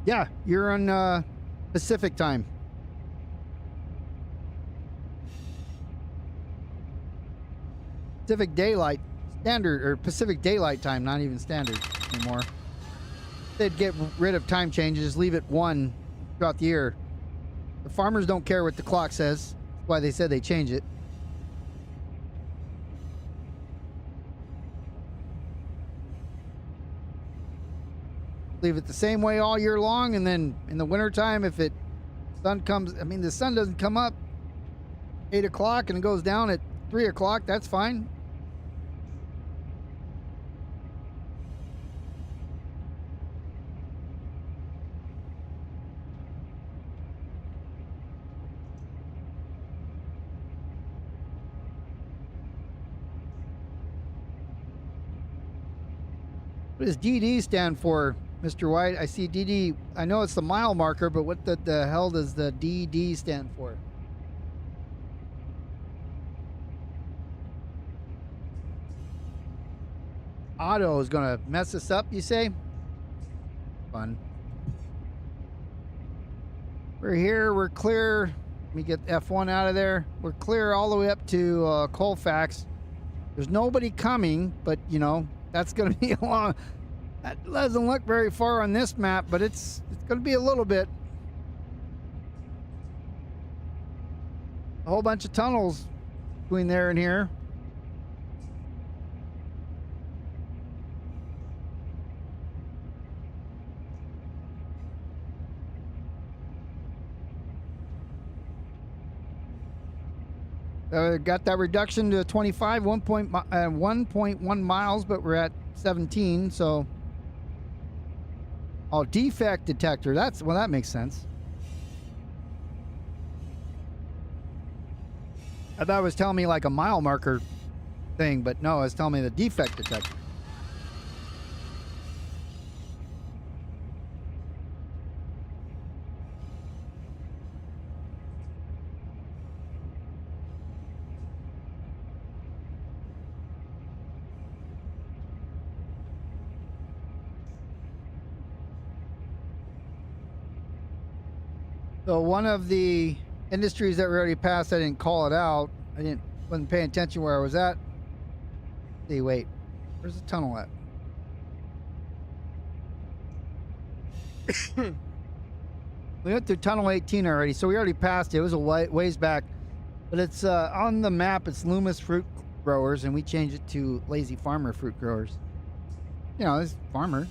Yeah, you're on Pacific time. Pacific Daylight Standard, or Pacific Daylight Time, not even standard anymore. They'd get rid of time changes, leave it 1 throughout the year. The farmers don't care what the clock says. That's why they said they change it. Leave it the same way all year long, and then in the wintertime, if it sun comes, I mean, the sun doesn't come up 8 o'clock and it goes down at 3 o'clock, that's fine. What does DD stand for, Mr. White? I see DD. I know it's the mile marker, but what the hell does the DD stand for? Auto is going to mess us up, you say? Fun. We're here. We're clear. Let me get F1 out of there. We're clear all the way up to Colfax. There's nobody coming, but, you know, that's going to be a long... That doesn't look very far on this map, but it's going to be a little bit. A whole bunch of tunnels between there and here. Got that reduction to 25, 1.1 miles, but we're at 17, so... Oh, defect detector. That's, well, that makes sense. I thought it was telling me like a mile marker thing, but no, it's telling me the defect detector. So one of the industries that we already passed, I didn't call it out. Wasn't paying attention where I was at. See, wait, where's the tunnel at? We went through tunnel 18 already, so we already passed it. It was a ways back, but it's on the map. It's Loomis Fruit Growers, and we changed it to Lazy Farmer Fruit Growers. You know, it's farmer.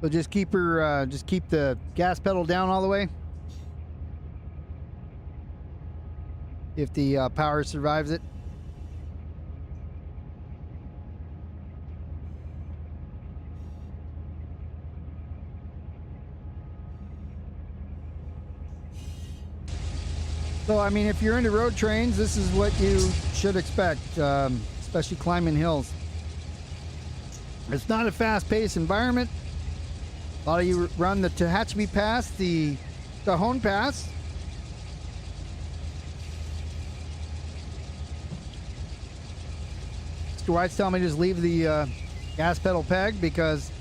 So just keep the gas pedal down all the way. If the power survives it. So, I mean, if you're into road trains, this is what you should expect, especially climbing hills. It's not a fast-paced environment. A lot of you run the Tehachapi Pass, the Cajon Pass. Mr. White's telling me to just leave the gas pedal pegged because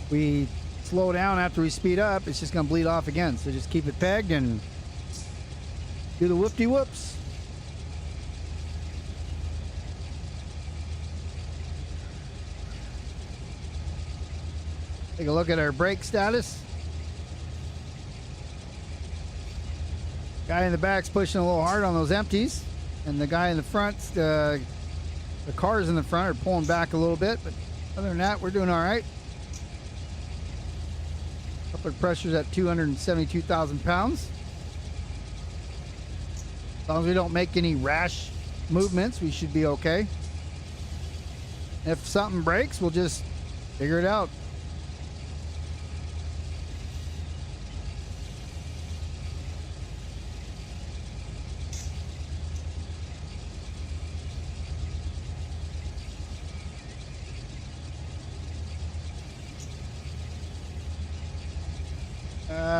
we slow down after we speed up, it's just going to bleed off again. So just keep it pegged and do the whoop-de-whoops. Take a look at our brake status. Guy in the back's pushing a little hard on those empties. and the guy in the front, the cars in the front are pulling back a little bit, but other than that, we're doing all right. Upward pressure's at 272,000 pounds. As long as we don't make any rash movements, we should be okay. If something breaks, we'll just figure it out.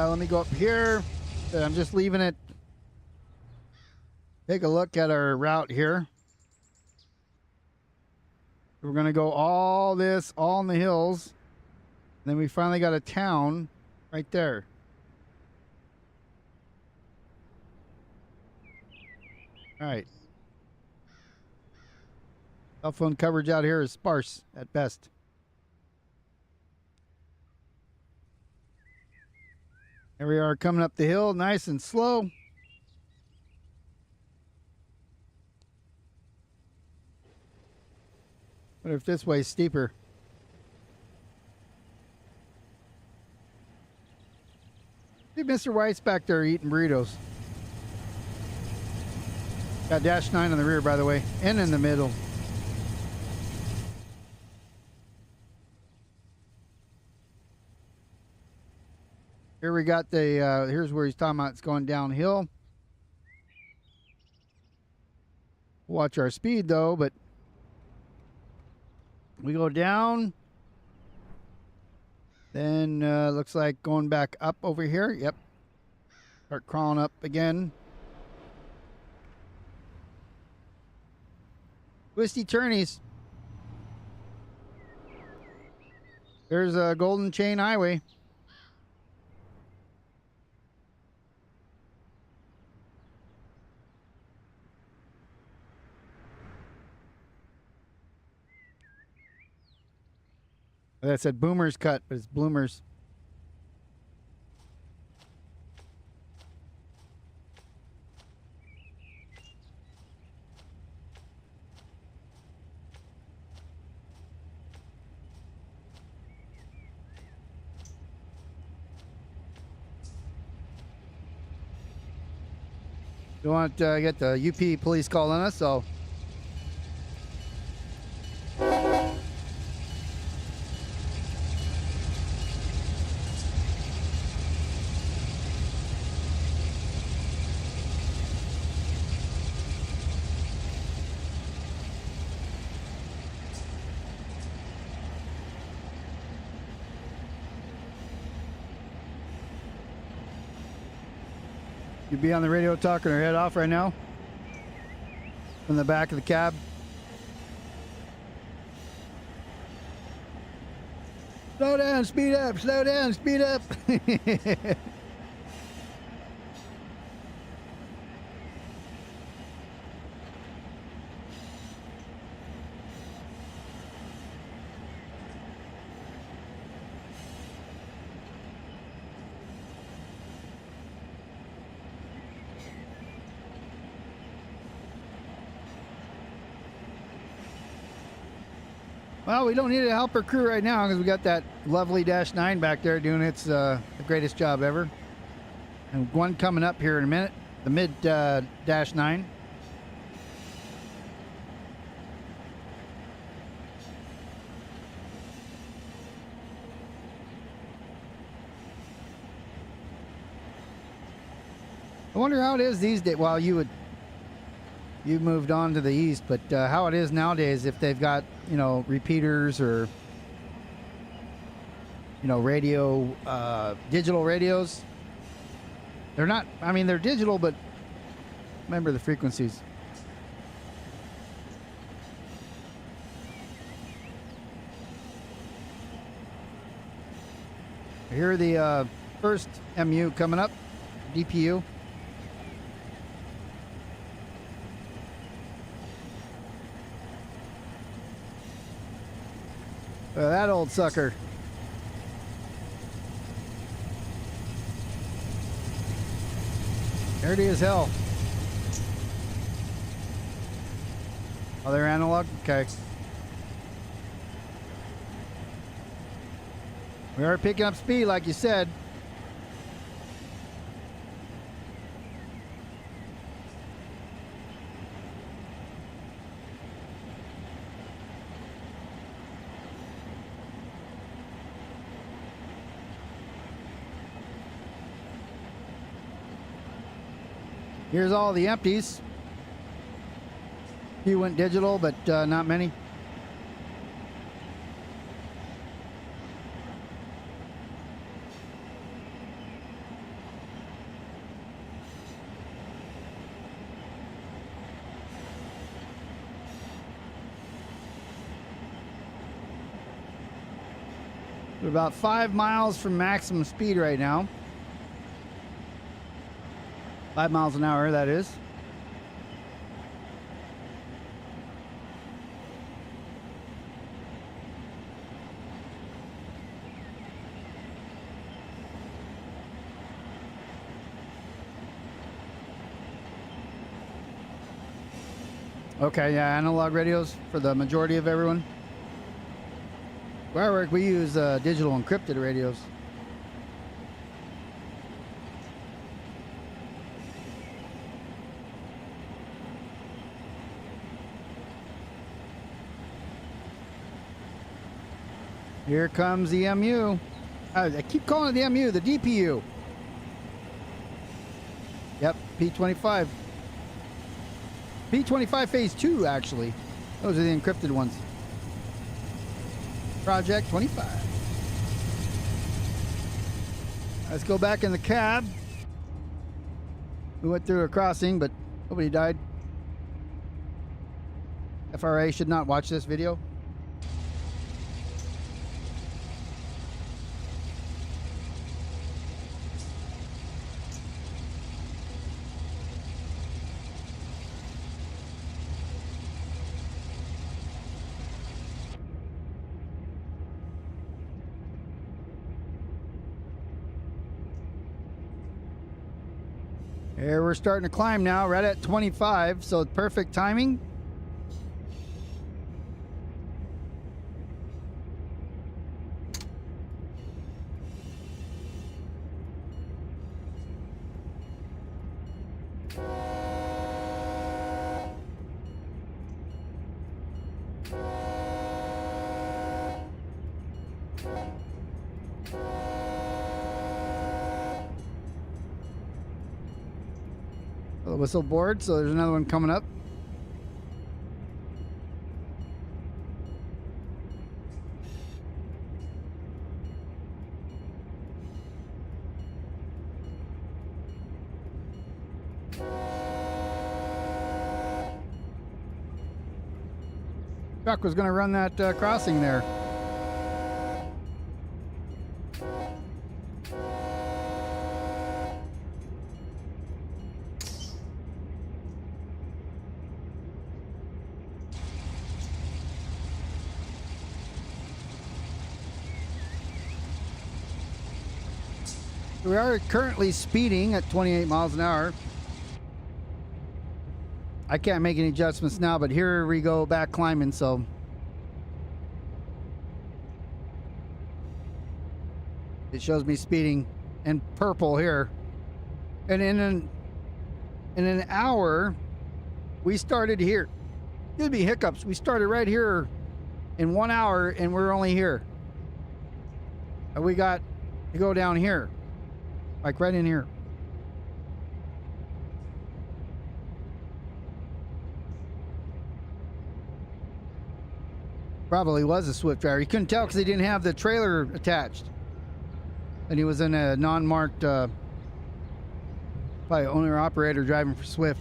Let me go up here. I'm just leaving it. Take a look at our route here. We're going to go all in the hills. Then we finally got a town right there. All right. Cell phone coverage out here is sparse at best. Here we are coming up the hill, nice and slow. Wonder if this way's steeper. See Mr. White's back there eating burritos. Got -9 on the rear, by the way, and in the middle. Here we got the, here's where he's talking about it's going downhill. Watch our speed though, but we go down. Then looks like going back up over here. Yep. Start crawling up again. Twisty turnies. There's a Golden Chain Highway. That said Boomer's Cut, but it's Bloomers. Don't want to get the UP police call on us, so. You'd be on the radio talking her head off right now from the back of the cab. Slow down, speed up, slow down, speed up. Well, we don't need a helper crew right now because we got that lovely -9 back there doing its the greatest job ever. And one coming up here in a minute, the mid -9. I wonder how it is these days. Well, you moved on to the east, but how it is nowadays, if they've got, you know, repeaters or, you know, radio, digital radios. They're not, I mean, they're digital, but remember the frequencies. Here are the first MU coming up, DPU. That old sucker. Dirty as hell. Oh, they're analog? Okay. We are picking up speed, like you said. Here's all the empties. Few went digital, but not many. We're about 5 miles from maximum speed right now. 5 miles an hour, that is. Okay, yeah, analog radios for the majority of everyone. Where I work, we use digital encrypted radios. Here comes the MU. I keep calling it the MU, the DPU. Yep, P25. P25 phase 2, actually. Those are the encrypted ones. Project 25. Let's go back in the cab. We went through a crossing, but nobody died. FRA should not watch this video. Here we're starting to climb now, right at 25, so it's perfect timing. The whistle board, so there's another one coming up. Truck was going to run that crossing there. We are currently speeding at 28 miles an hour. I can't make any adjustments now, but here we go back climbing, so. It shows me speeding in purple here. And in an hour, we started here. There'd be hiccups. We started right here in 1 hour, and we're only here. And we got to go down here. Like right in here. Probably was a Swift driver. You couldn't tell because he didn't have the trailer attached. And he was in a non-marked, probably owner-operator driving for Swift.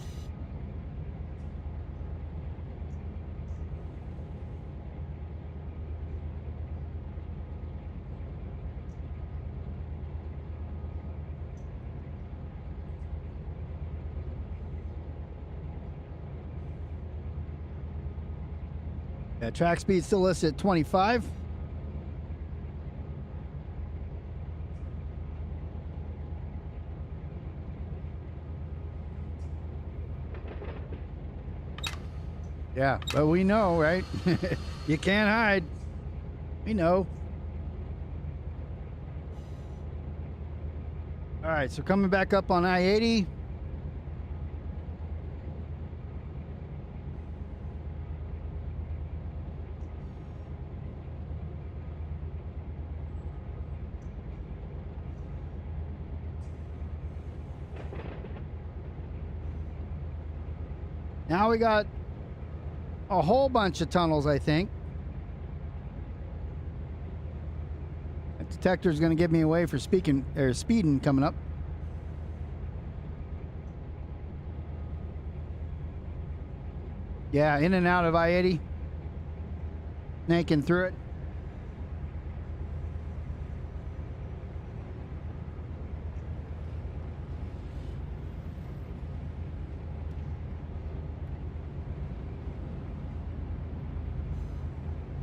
Yeah, track speed still listed at 25. Yeah, but we know, right? You can't hide. We know. All right, so coming back up on I-80. Now we got a whole bunch of tunnels, I think. That detector is going to give me away for speeding coming up. Yeah, in and out of I-80. Snaking through it.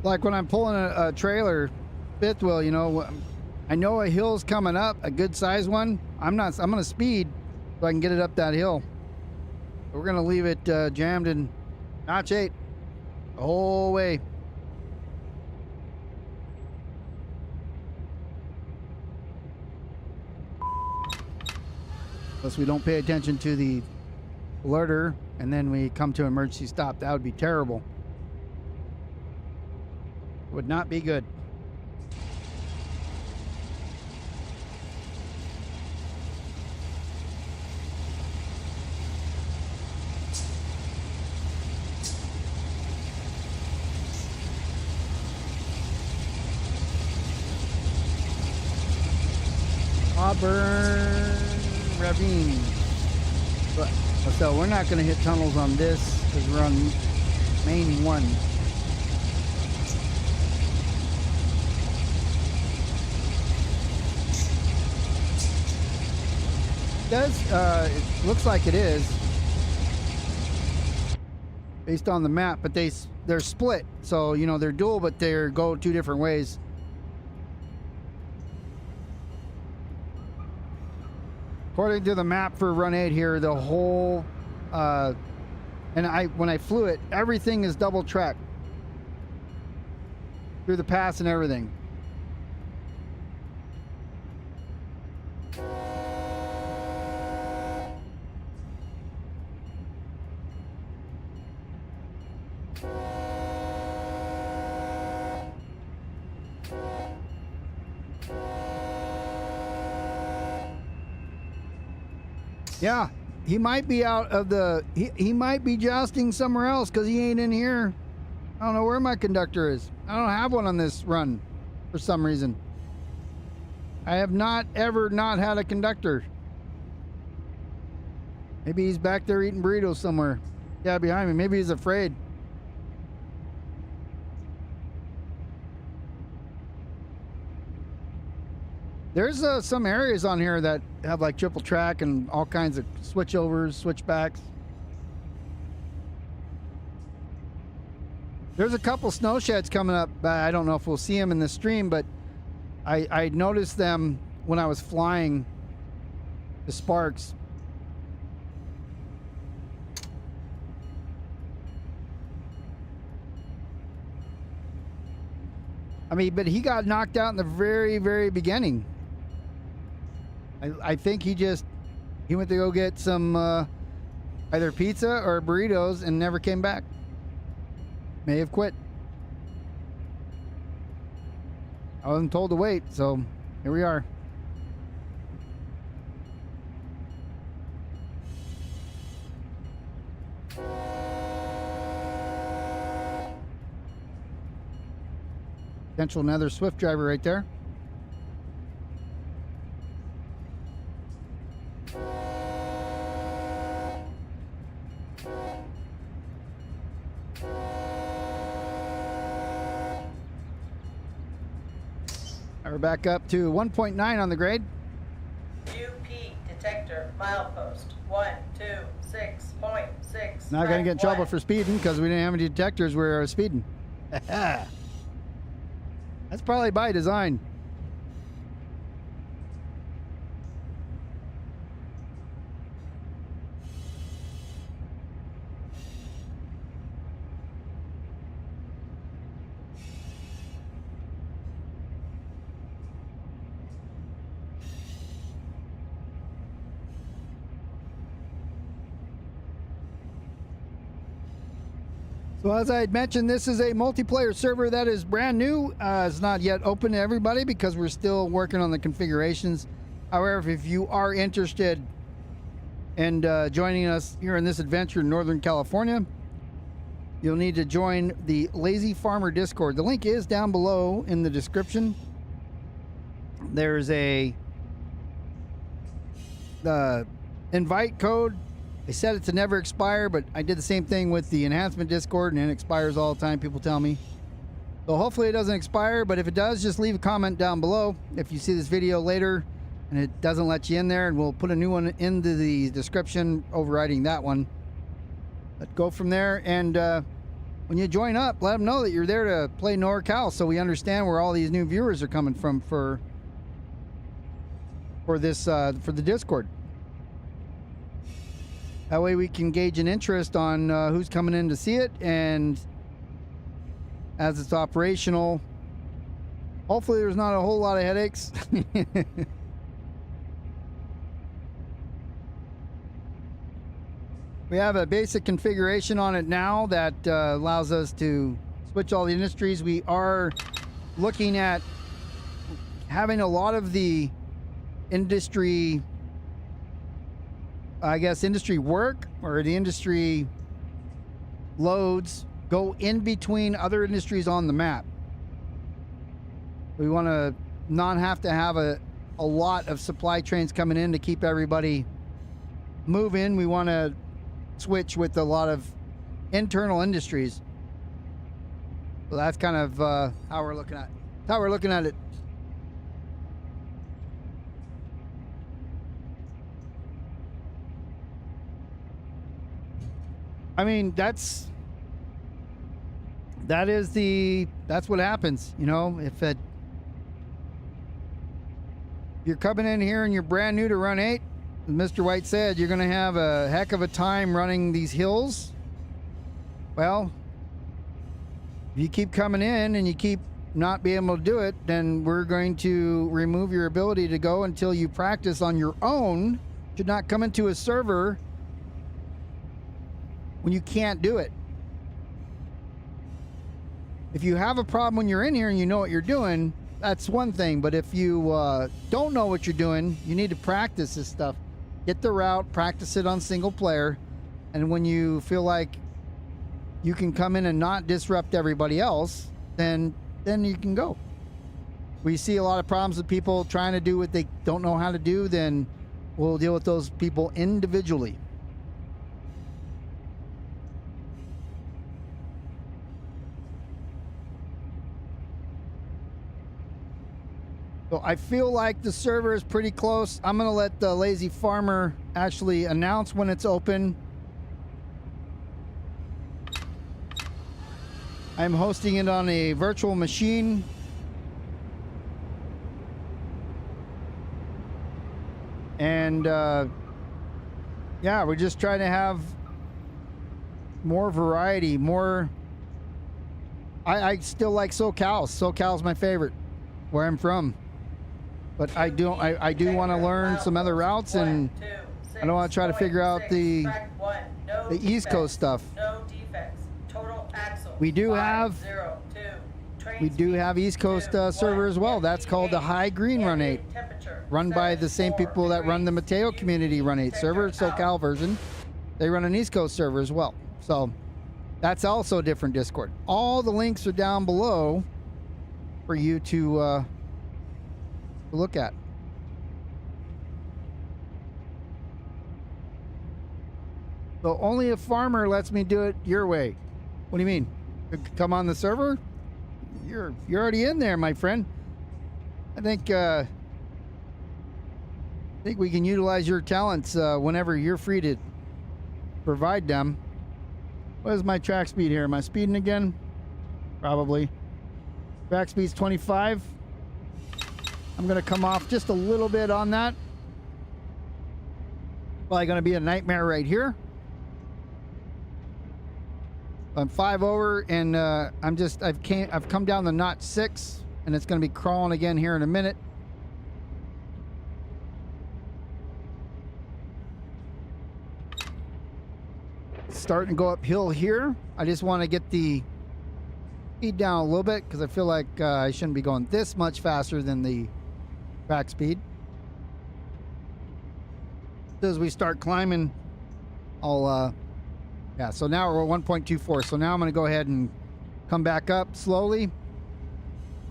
Like when I'm pulling a trailer fifth wheel, you know, I know a hill's coming up, a good size one. I'm gonna speed so I can get it up that hill. We're gonna leave it jammed in notch 8 the whole way. Unless we don't pay attention to the alerter and then we come to emergency stop. That would be terrible. Would not be good. Auburn Ravine. But so we're not going to hit tunnels on this because we're on main 1. It looks like it is based on the map, but they're split, so you know they're dual, but they go 2 different ways. According to the map for Run 8 here, the whole and when I flew it, everything is double track through the pass and everything. Yeah, he might be out of the... He might be jousting somewhere else because he ain't in here. I don't know where my conductor is. I don't have one on this run for some reason. I have not ever not had a conductor. Maybe he's back there eating burritos somewhere. Yeah, behind me. Maybe he's afraid. There's some areas on here that have like triple track and all kinds of switchovers, switchbacks. There's a couple snow sheds coming up. I don't know if we'll see them in the stream, but I noticed them when I was flying the Sparks. I mean, but he got knocked out in the very, very beginning. I think he went to go get some either pizza or burritos and never came back. May have quit. I wasn't told to wait, so here we are. Potential another Swift driver right there. We're back up to 1.9 on the grade. UP detector milepost 126.6. Not going to get in trouble for speeding because we didn't have any detectors where we were speeding. That's probably by design. So as I had mentioned, this is a multiplayer server that is brand new. It's not yet open to everybody because we're still working on the configurations. However, if you are interested in joining us here in this adventure in Northern California, you'll need to join the Lazy Farmer Discord. The link is down below in the description. There's a invite code. They said it to never expire, but I did the same thing with the enhancement Discord and it expires all the time, people tell me. So hopefully it doesn't expire, but if it does, just leave a comment down below if you see this video later and it doesn't let you in there, and we'll put a new one into the description overriding that one. But go from there, and when you join up, let them know that you're there to play NorCal so we understand where all these new viewers are coming from for this for the Discord. That way we can gauge an interest on who's coming in to see it, and as it's operational, hopefully there's not a whole lot of headaches. We have a basic configuration on it now that allows us to switch all the industries. We are looking at having a lot of the industry, I guess, industry work or the industry loads go in between other industries on the map. We want to not have to have a lot of supply trains coming in to keep everybody moving. We want to switch with a lot of internal industries. So that's kind of how we're looking at it. I mean, that's what happens, you know. If you're coming in here and you're brand new to Run 8, as Mr. White said, you're going to have a heck of a time running these hills. Well, if you keep coming in and you keep not being able to do it, then we're going to remove your ability to go until you practice on your own. You should not come into a server when you can't do it. If you have a problem when you're in here and you know what you're doing, that's one thing. But if you don't know what you're doing, you need to practice this stuff. Get the route, practice it on single player, and when you feel like you can come in and not disrupt everybody else, then you can go. We see a lot of problems with people trying to do what they don't know how to do, then we'll deal with those people individually. So I feel like the server is pretty close. I'm going to let the Lazy Farmer actually announce when it's open. I'm hosting it on a virtual machine. And yeah, we're just trying to have more variety, more. I still like SoCal. SoCal's my favorite, where I'm from. But I do want to learn some other routes, and I don't want to try to figure out the East Coast stuff. No defects. Total axle. We do have East Coast server as well. That's called the High Green Run 8, run by the same people that run the Mateo Community Run 8 server, SoCal version. They run an East Coast server as well. So that's also a different Discord. All the links are down below for you to look at. So only a farmer lets me do it your way. What do you mean? Come on the server? You're already in there, my friend. I think we can utilize your talents whenever you're free to provide them. What is my track speed here? Am I speeding again? Probably. Track speed's 25. I'm going to come off just a little bit on that. Probably going to be a nightmare right here. I'm 5 over, and I've come down to notch 6, and it's going to be crawling again here in a minute. starting to go uphill here. I just want to get the speed down a little bit because I feel like I shouldn't be going this much faster than the track speed. As we start climbing, I'll yeah, so now we're at 1.24. So now I'm going to go ahead and come back up slowly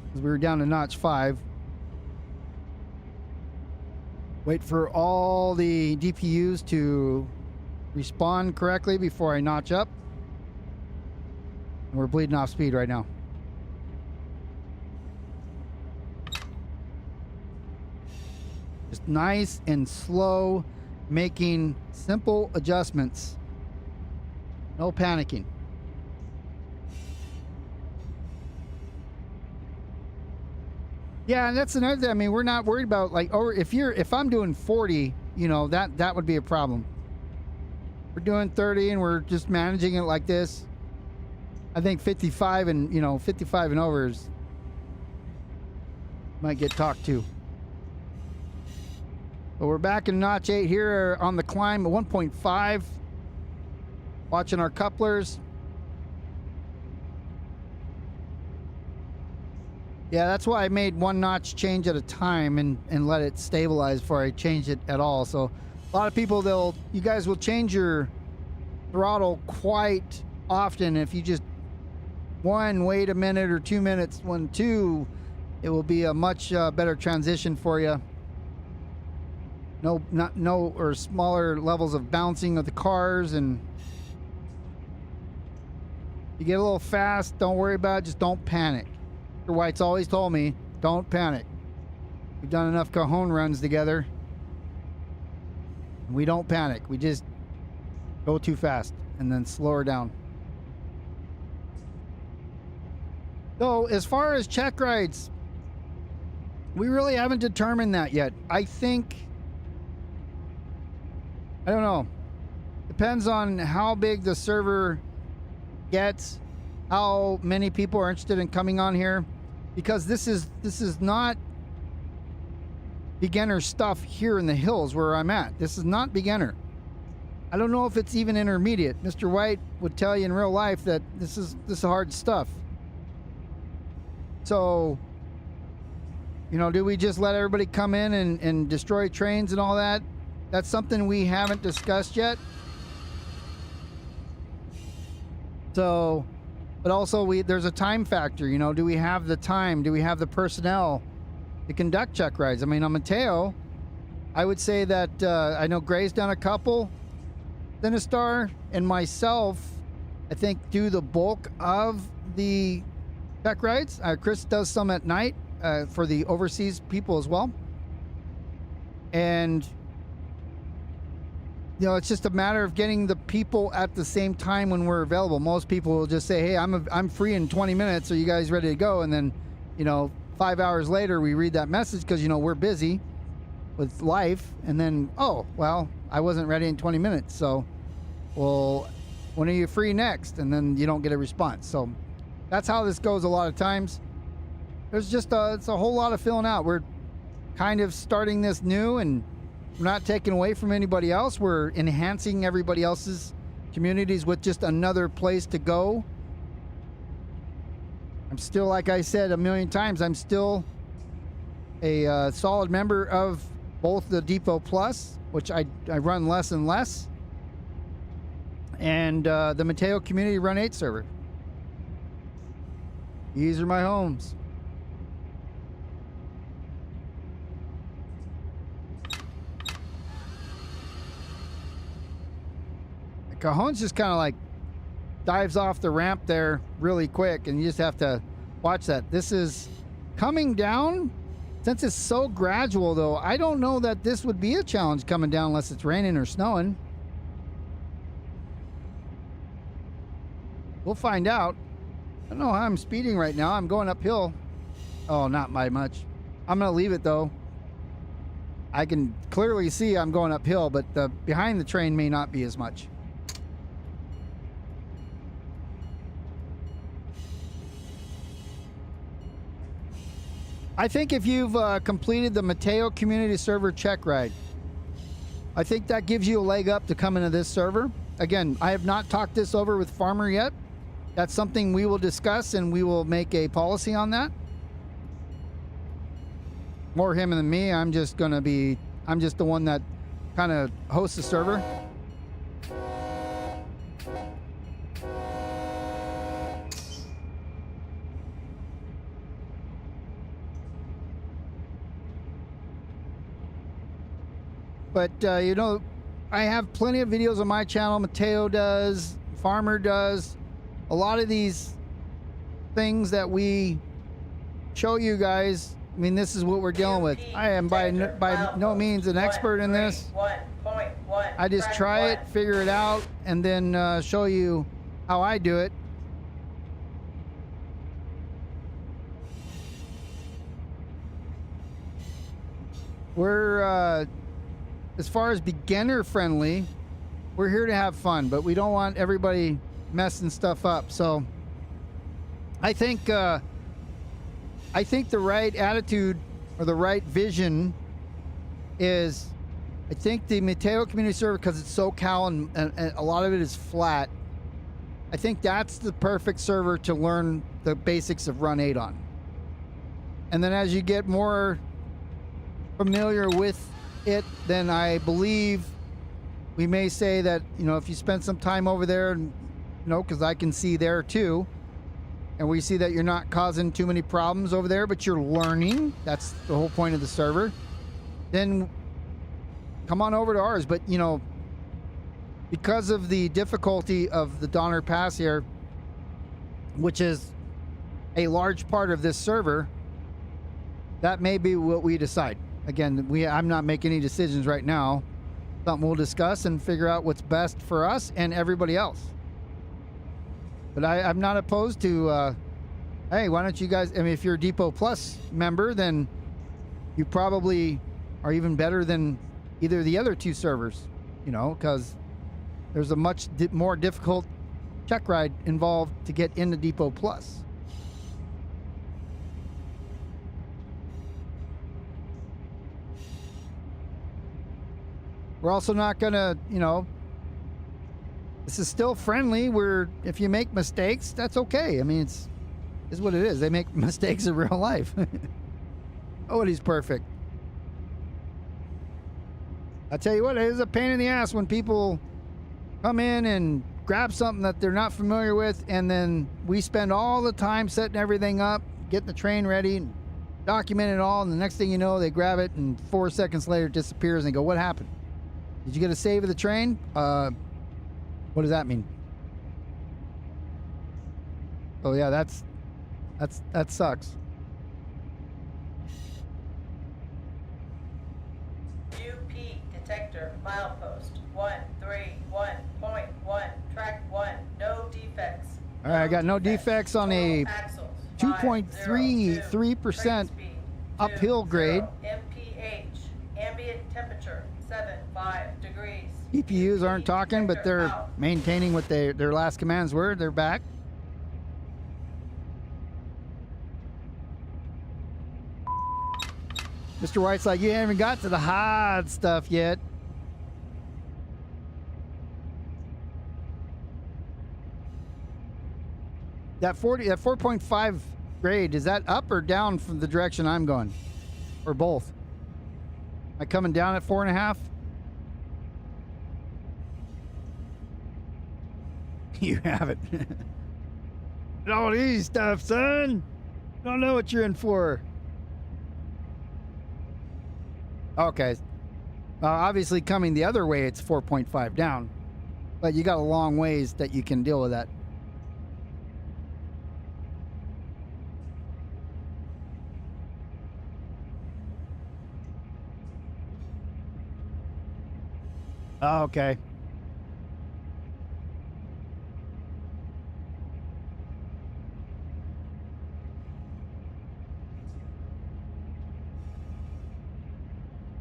because we were down to notch 5. Wait for all the DPUs to respawn correctly before I notch up. And we're bleeding off speed right now. Just nice and slow, making simple adjustments. No panicking. Yeah, and that's another thing. I mean, we're not worried about like, or if I'm doing 40, you know, that would be a problem. We're doing 30 and we're just managing it like this. I think 55 and, you know, 55 and over is might get talked to. But we're back in notch 8 here on the climb at 1.5. Watching our couplers. Yeah, that's why I made one notch change at a time and let it stabilize before I changed it at all. So a lot of people, you guys will change your throttle quite often. If you just wait a minute or 2 minutes, it will be a much better transition for you. No or smaller levels of bouncing of the cars, and you get a little fast, don't worry about it, just don't panic. Mr. White's always told me, don't panic. We've done enough cajon runs together. We don't panic. We just go too fast and then slow her down. So as far as check rides, we really haven't determined that yet. I don't know. Depends on how big the server gets, how many people are interested in coming on here, because this is not beginner stuff here in the hills where I'm at. This is not beginner. I don't know if it's even intermediate. Mr. White would tell you in real life that this is hard stuff. So, you know, do we just let everybody come in and destroy trains and all that? That's something we haven't discussed yet. So, but also there's a time factor, you know, do we have the time? Do we have the personnel to conduct check rides? I mean, on Mateo, I would say that I know Gray's done a couple. Sinistar and myself, I think, do the bulk of the check rides. Chris does some at night for the overseas people as well. And you know, it's just a matter of getting the people at the same time when we're available. Most people will just say, hey, I'm free in 20 minutes. Are you guys ready to go? And then, you know, 5 hours later, we read that message because, you know, we're busy with life. And then, oh, well, I wasn't ready in 20 minutes. So, well, when are you free next? And then you don't get a response. So that's how this goes a lot of times. There's just it's a whole lot of filling out. We're kind of starting this new, and we're not taking away from anybody else. We're enhancing everybody else's communities with just another place to go. I'm still, like I said a million times, I'm still a solid member of both the Depot Plus, which I run less and less, and the Mateo Community Run 8 server. These are my homes. Cajon's just kind of like dives off the ramp there really quick, and you just have to watch that. This is coming down. Since it's so gradual, though, I don't know that this would be a challenge coming down unless it's raining or snowing. We'll find out. I don't know how I'm speeding right now. I'm going uphill. Oh, not by much. I'm going to leave it, though. I can clearly see I'm going uphill, but the behind the train may not be as much. I think if you've completed the Mateo Community Server check ride, I think that gives you a leg up to come into this server. again, I have not talked this over with Farmer yet. That's something we will discuss, and we will make a policy on that. More him than me. I'm just the one that kind of hosts the server. But, you know, I have plenty of videos on my channel. Mateo does, Farmer does. A lot of these things that we show you guys, I mean, this is what we're dealing with. I am by no means an expert in this. I just try it, figure it out, and then show you how I do it. We're... as far as beginner friendly, we're here to have fun, but we don't want everybody messing stuff up. So I think the right attitude or the right vision is, I think the Mateo community server, because it's SoCal and a lot of it is flat, I think that's the perfect server to learn the basics of Run 8 on. And then as you get more familiar with it, then I believe we may say that, you know, if you spend some time over there, and you know, because I can see there too, and we see that you're not causing too many problems over there, but you're learning, that's the whole point of the server, then come on over to ours. But you know, because of the difficulty of the Donner Pass here, which is a large part of this server, that may be what we decide. Again, I'm not making any decisions right now. Something we'll discuss and figure out what's best for us and everybody else. But I'm not opposed to, hey, why don't you guys, I mean, if you're a Depot Plus member, then you probably are even better than either of the other two servers, you know, because there's a much more difficult check ride involved to get into Depot Plus. We're also not gonna, you know, this is still friendly. If you make mistakes, that's okay. I mean, it's what it is. They make mistakes in real life. Nobody's perfect. I tell you what, it is a pain in the ass when people come in and grab something that they're not familiar with, and then we spend all the time setting everything up, getting the train ready, and document it all, and the next thing you know, they grab it, and 4 seconds later it disappears, and they go, what happened? Did you get a save of the train? What does that mean? Oh yeah, that sucks. UP detector milepost 131.1 track 1, no defects. All right, I got no defects on a 2.33% uphill grade. MPH ambient temperature 75 degrees. EPUs aren't talking, but they're maintaining what their last commands were. They're back. Mr. White's like, you haven't got to the hard stuff yet. That 4.5 grade, is that up or down from the direction I'm going? Or both? Am I coming down at 4.5? You have it. All these stuff, son. Don't know what you're in for. Okay. Obviously coming the other way, it's 4.5 down. But you got a long ways that you can deal with that. Okay.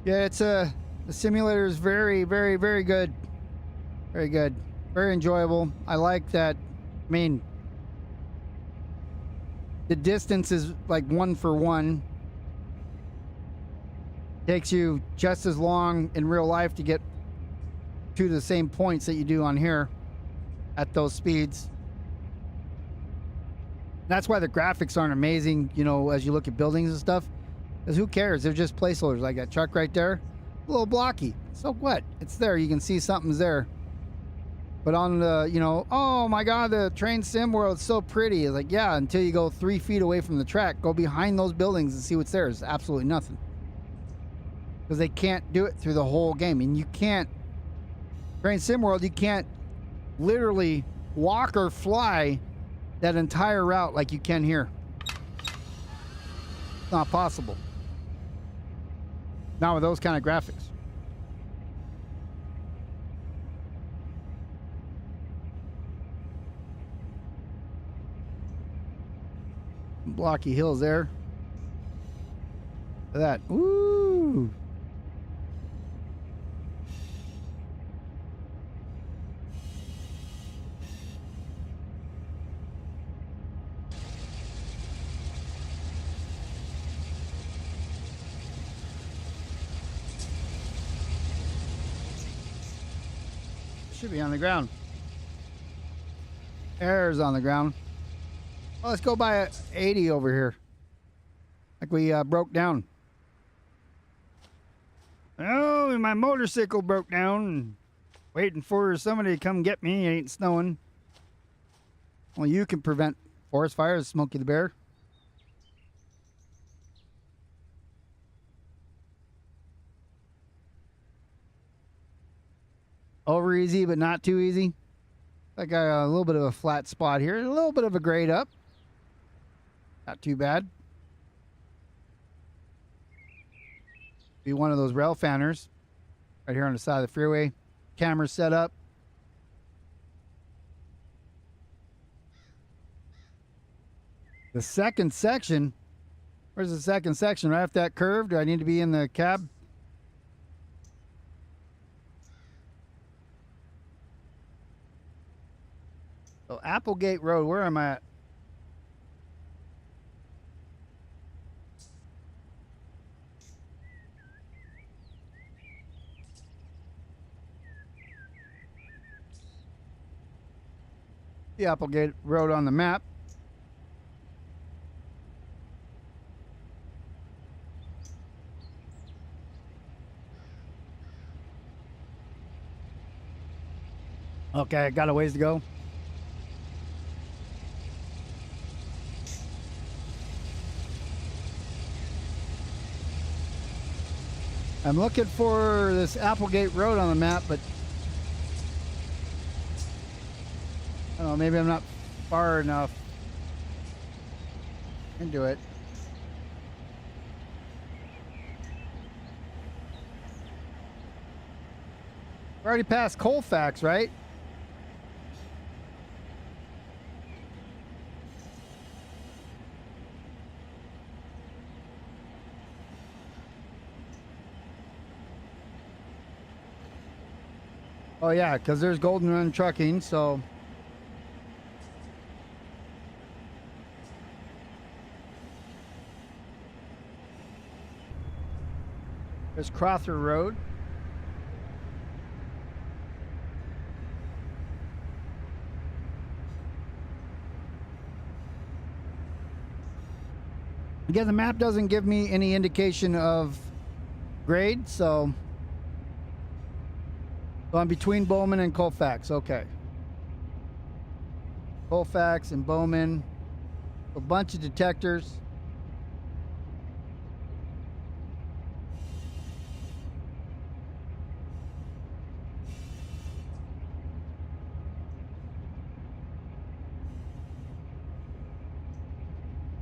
Yeah, the simulator is very, very, very good. Very good. Very enjoyable. I like that. I mean, the distance is like 1 for 1. Takes you just as long in real life to get to the same points that you do on here at those speeds. That's why the graphics aren't amazing, you know, as you look at buildings and stuff. Because who cares? They're just placeholders. Like that truck right there, a little blocky. So what? It's there. You can see something's there. But on the, you know, oh my God, the train sim world is so pretty. It's like, yeah, until you go 3 feet away from the track, go behind those buildings and see what's there. It's absolutely nothing. Because they can't do it through the whole game. And you can't, train sim world, you can't literally walk or fly that entire route like you can here. It's not possible. Not with those kind of graphics. Blocky hills there. Look at that. Woo! Should be on the ground. Air's on the ground. Well, let's go by 80 over here. Like we broke down. Oh, my motorcycle broke down. Waiting for somebody to come get me. It ain't snowing. Well, you can prevent forest fires, Smokey the Bear. Over easy, but not too easy. I got a little bit of a flat spot here. A little bit of a grade up. Not too bad. Be one of those rail fanners right here on the side of the freeway. Camera set up. The second section. Where's the second section? Right after that curve? Do I need to be in the cab? So Applegate Road, where am I at? The Applegate Road on the map. Okay, I got a ways to go. I'm looking for this Applegate Road on the map, but I don't know, maybe I'm not far enough into it. We're already past Colfax, right? Oh yeah, because there's Golden Run Trucking, so there's Crother Road. Again, the map doesn't give me any indication of grade, so I'm between Bowman and Colfax. Okay. Colfax and Bowman. A bunch of detectors.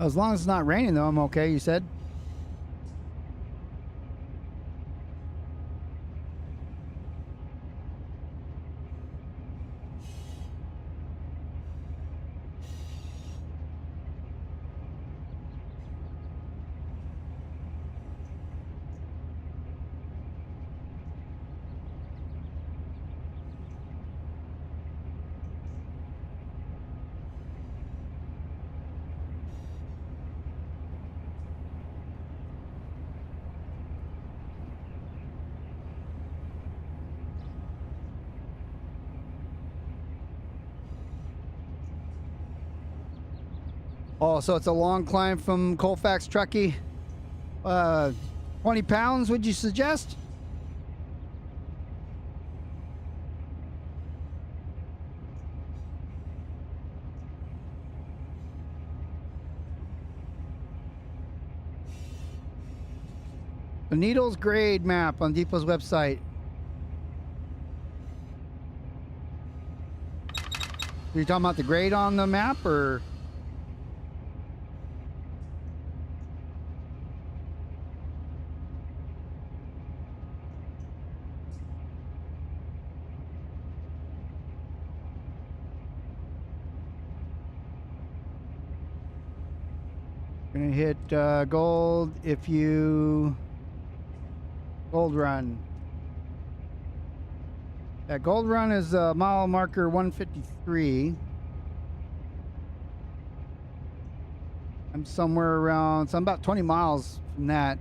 As long as it's not raining, though, I'm okay, you said? Oh, so it's a long climb from Colfax, Truckee. 20 pounds, would you suggest? The Needles grade map on Depot's website. Are you talking about the grade on the map, or? Gonna hit gold if you gold run. Yeah, gold run is mile marker 153. I'm somewhere around, so I'm about 20 miles from that.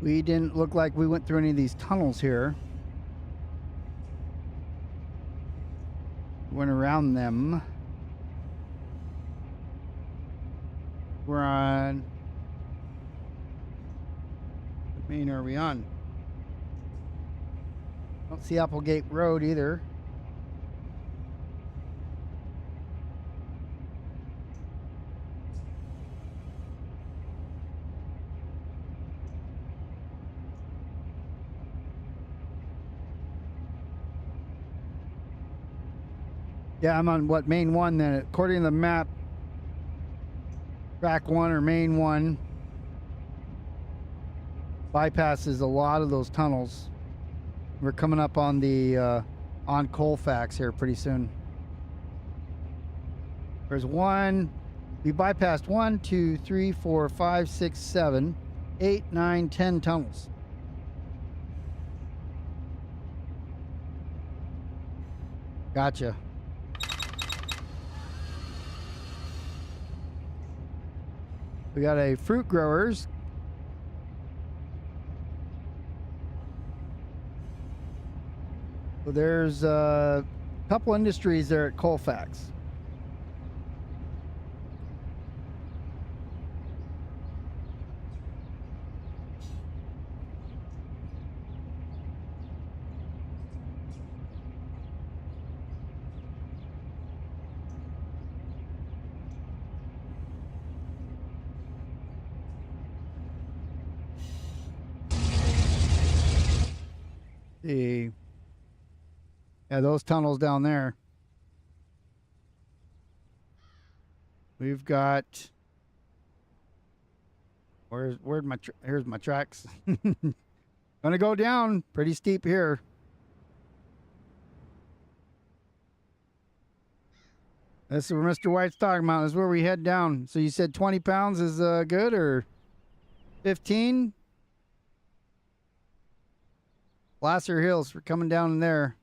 We didn't look like we went through any of these tunnels here. Went around them. We're on. What main are we on? Don't see Applegate Road either. Yeah, I'm on what, main one then. According to the map, track 1 or main 1 bypasses a lot of those tunnels. We're coming up on the on Colfax here pretty soon. There's one. We bypassed 1, 2, 3, 4, 5, 6, 7, 8, 9, 10 tunnels. Gotcha. We got a fruit growers. So there's a couple industries there at Colfax. See. Yeah, those tunnels down there. We've got. Where's my? Here's my tracks. Gonna go down pretty steep here. This is where Mr. White's talking about. This is where we head down. So you said 20 pounds is good, or 15? Placer Hills, we're coming down in there.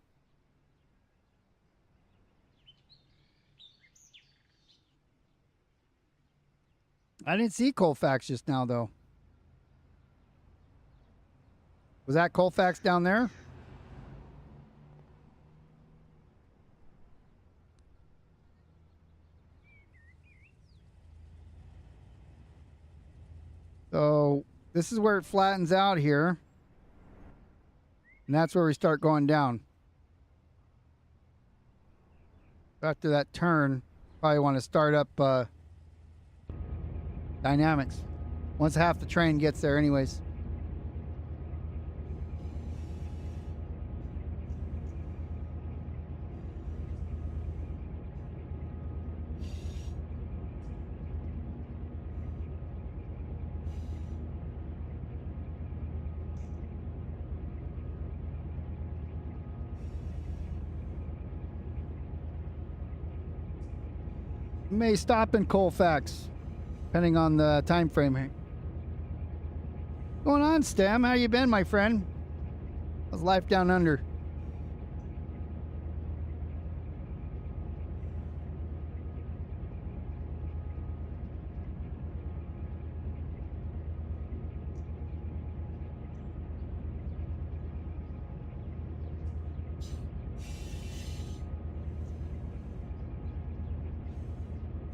I didn't see Colfax just now, though. Was that Colfax down there? So this is where it flattens out here. And that's where we start going down. After that turn, probably want to start up dynamics. Once half the train gets there anyways. We may stop in Colfax, depending on the time frame here. What's going on, Stem? How you been, my friend? How's life down under?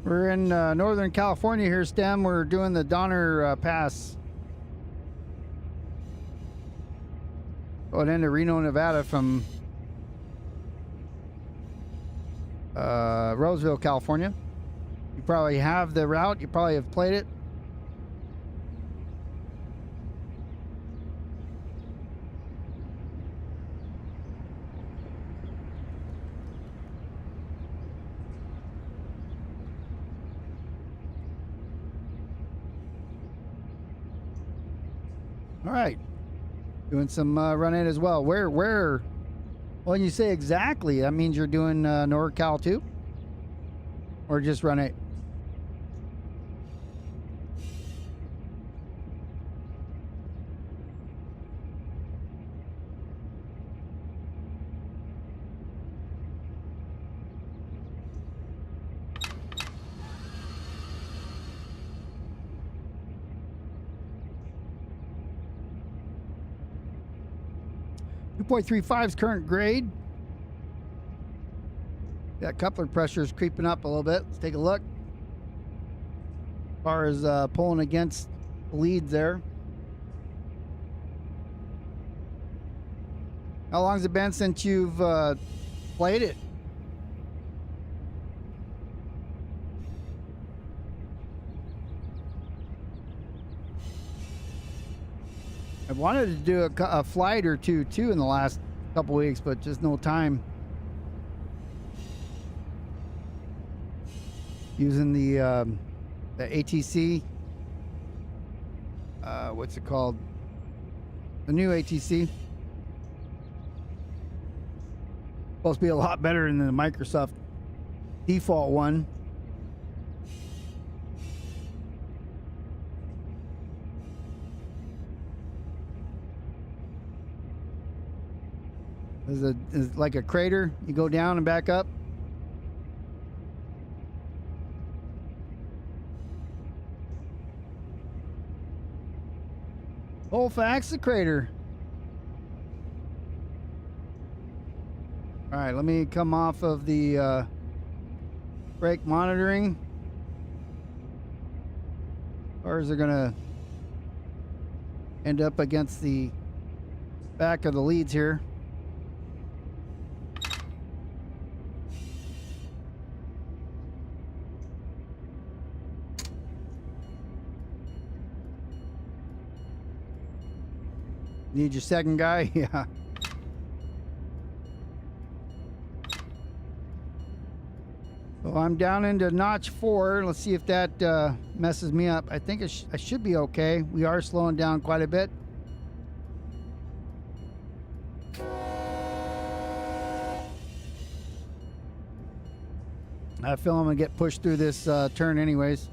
We're in Northern California here, Stem. We're doing the Donner Pass. Going into Reno, Nevada from Roseville, California. You probably have the route. You probably have played it. All right. Doing some run-in as well. Where? Well, when you say exactly, that means you're doing NorCal too? Or just run it? .35's current grade. That coupler pressure is creeping up a little bit. Let's take a look. As far as pulling against the leads there. How long's it been since you've played it? I wanted to do a flight or two too in the last couple weeks, but just no time. Using the ATC, what's it called? The new ATC. Supposed to be a lot better than the Microsoft default one. Is like a crater. You go down and back up. Oh, facts, the crater. All right, let me come off of the brake monitoring. Cars are gonna end up against the back of the leads here. Need your second guy? Yeah. So I'm down into notch 4. Let's see if that messes me up. I think I should be okay. We are slowing down quite a bit. I feel I'm gonna get pushed through this turn anyways.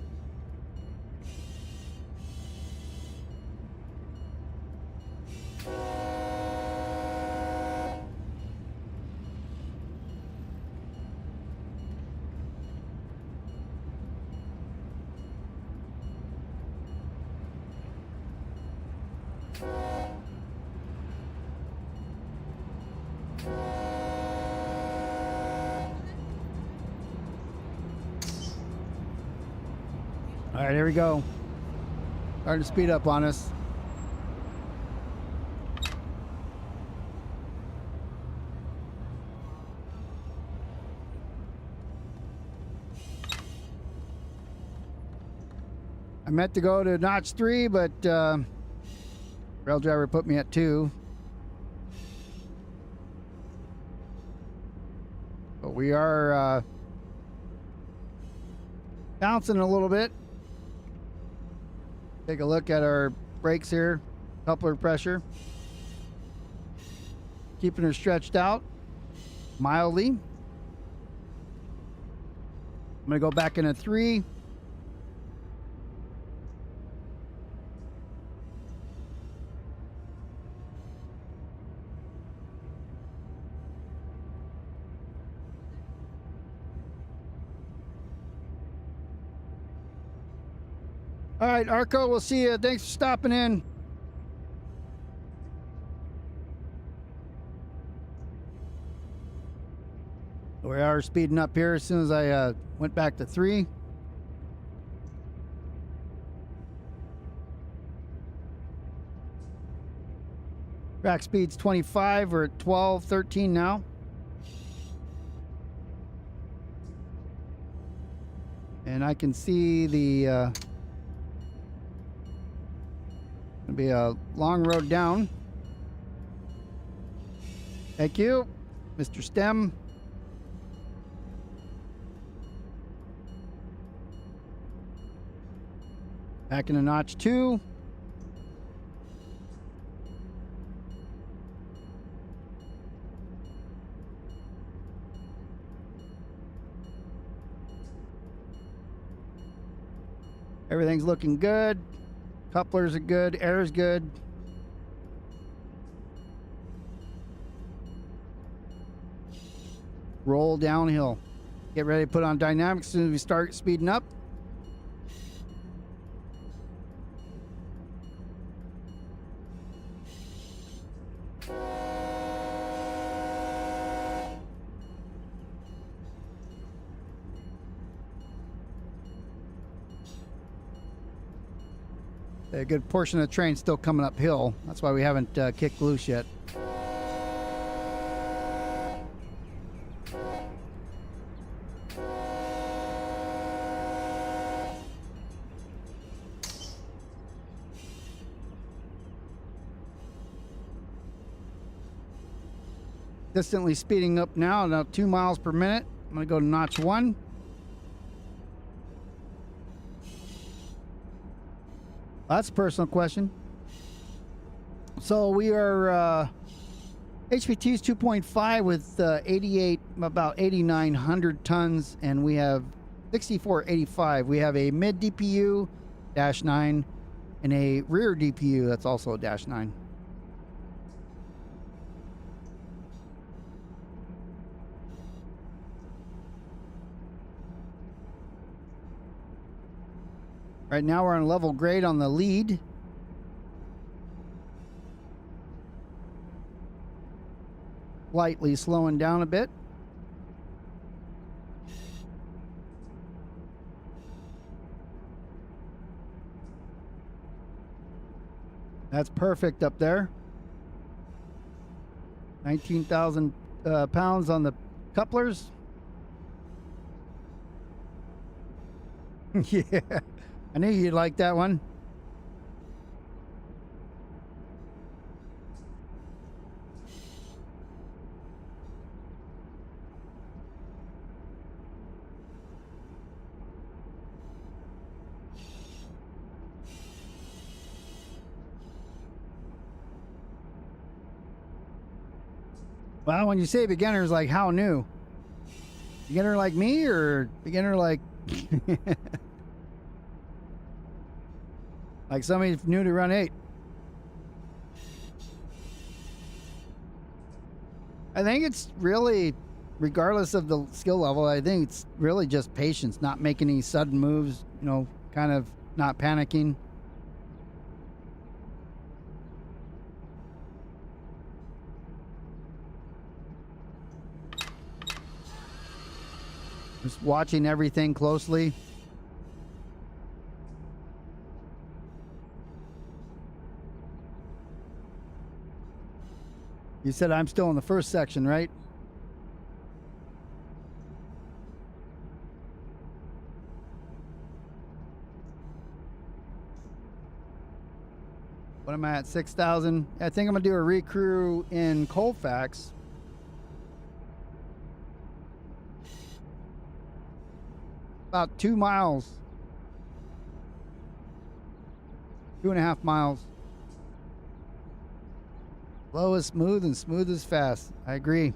All right, here we go. Starting to speed up on us. I meant to go to notch 3, but rail driver put me at 2. But we are bouncing a little bit. Take a look at our brakes here. Coupler pressure. Keeping her stretched out mildly. I'm going to go back into 3. All right, Arco, we'll see you. Thanks for stopping in. We are speeding up here as soon as I went back to 3. Track speed's 25. We're at 12, 13 now. And I can see the gonna be a long road down. Thank you, Mr. STEM. Back in a notch 2. Everything's looking good. Couplers are good. Air's good. Roll downhill. Get ready to put on dynamics as soon as we start speeding up. A good portion of the train's still coming uphill. That's why we haven't kicked loose yet. Consistently speeding up now 2 miles per minute. I'm going to go to notch 1. That's a personal question. So we are HPT's 2.5 with about 8,900 tons, and we have 6485. We have a mid DPU -9 and a rear DPU that's also a -9. Right now we're on level grade on the lead. Lightly slowing down a bit. That's perfect up there. 19,000 pounds on the couplers. Yeah, I knew you'd like that one. Well, when you say beginners, like how new? Beginner like me or beginner like like somebody new to run 8? I think it's really, regardless of the skill level, I think it's really just patience, not making any sudden moves, you know, kind of not panicking. Just watching everything closely. You said I'm still in the first section, right? What am I at? 6,000. I think I'm gonna do a recrew in Colfax. About 2 miles. 2.5 miles. Slow is smooth and smooth is fast. I agree.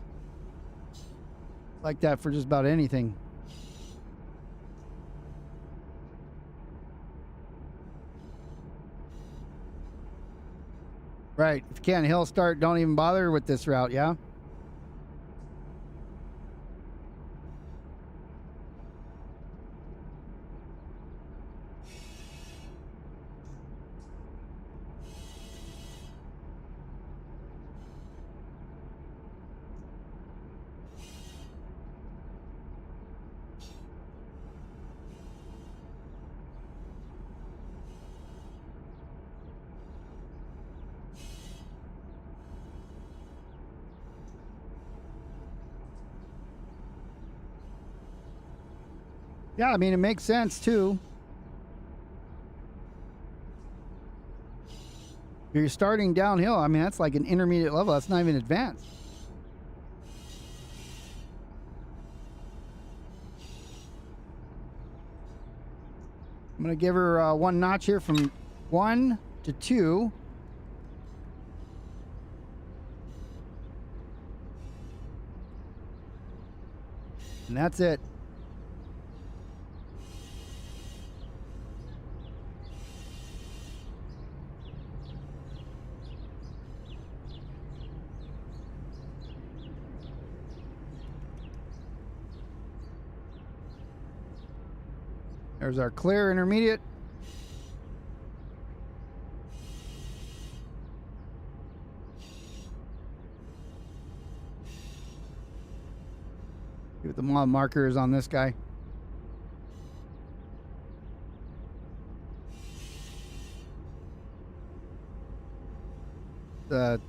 Like that for just about anything. Right. If you can't hill start, don't even bother with this route, yeah? Yeah, I mean, it makes sense too. You're starting downhill. I mean, that's like an intermediate level. That's not even advanced. I'm going to give her one notch here from 1 to 2. And that's it. There's our clear intermediate. See what the mod marker is on this guy. The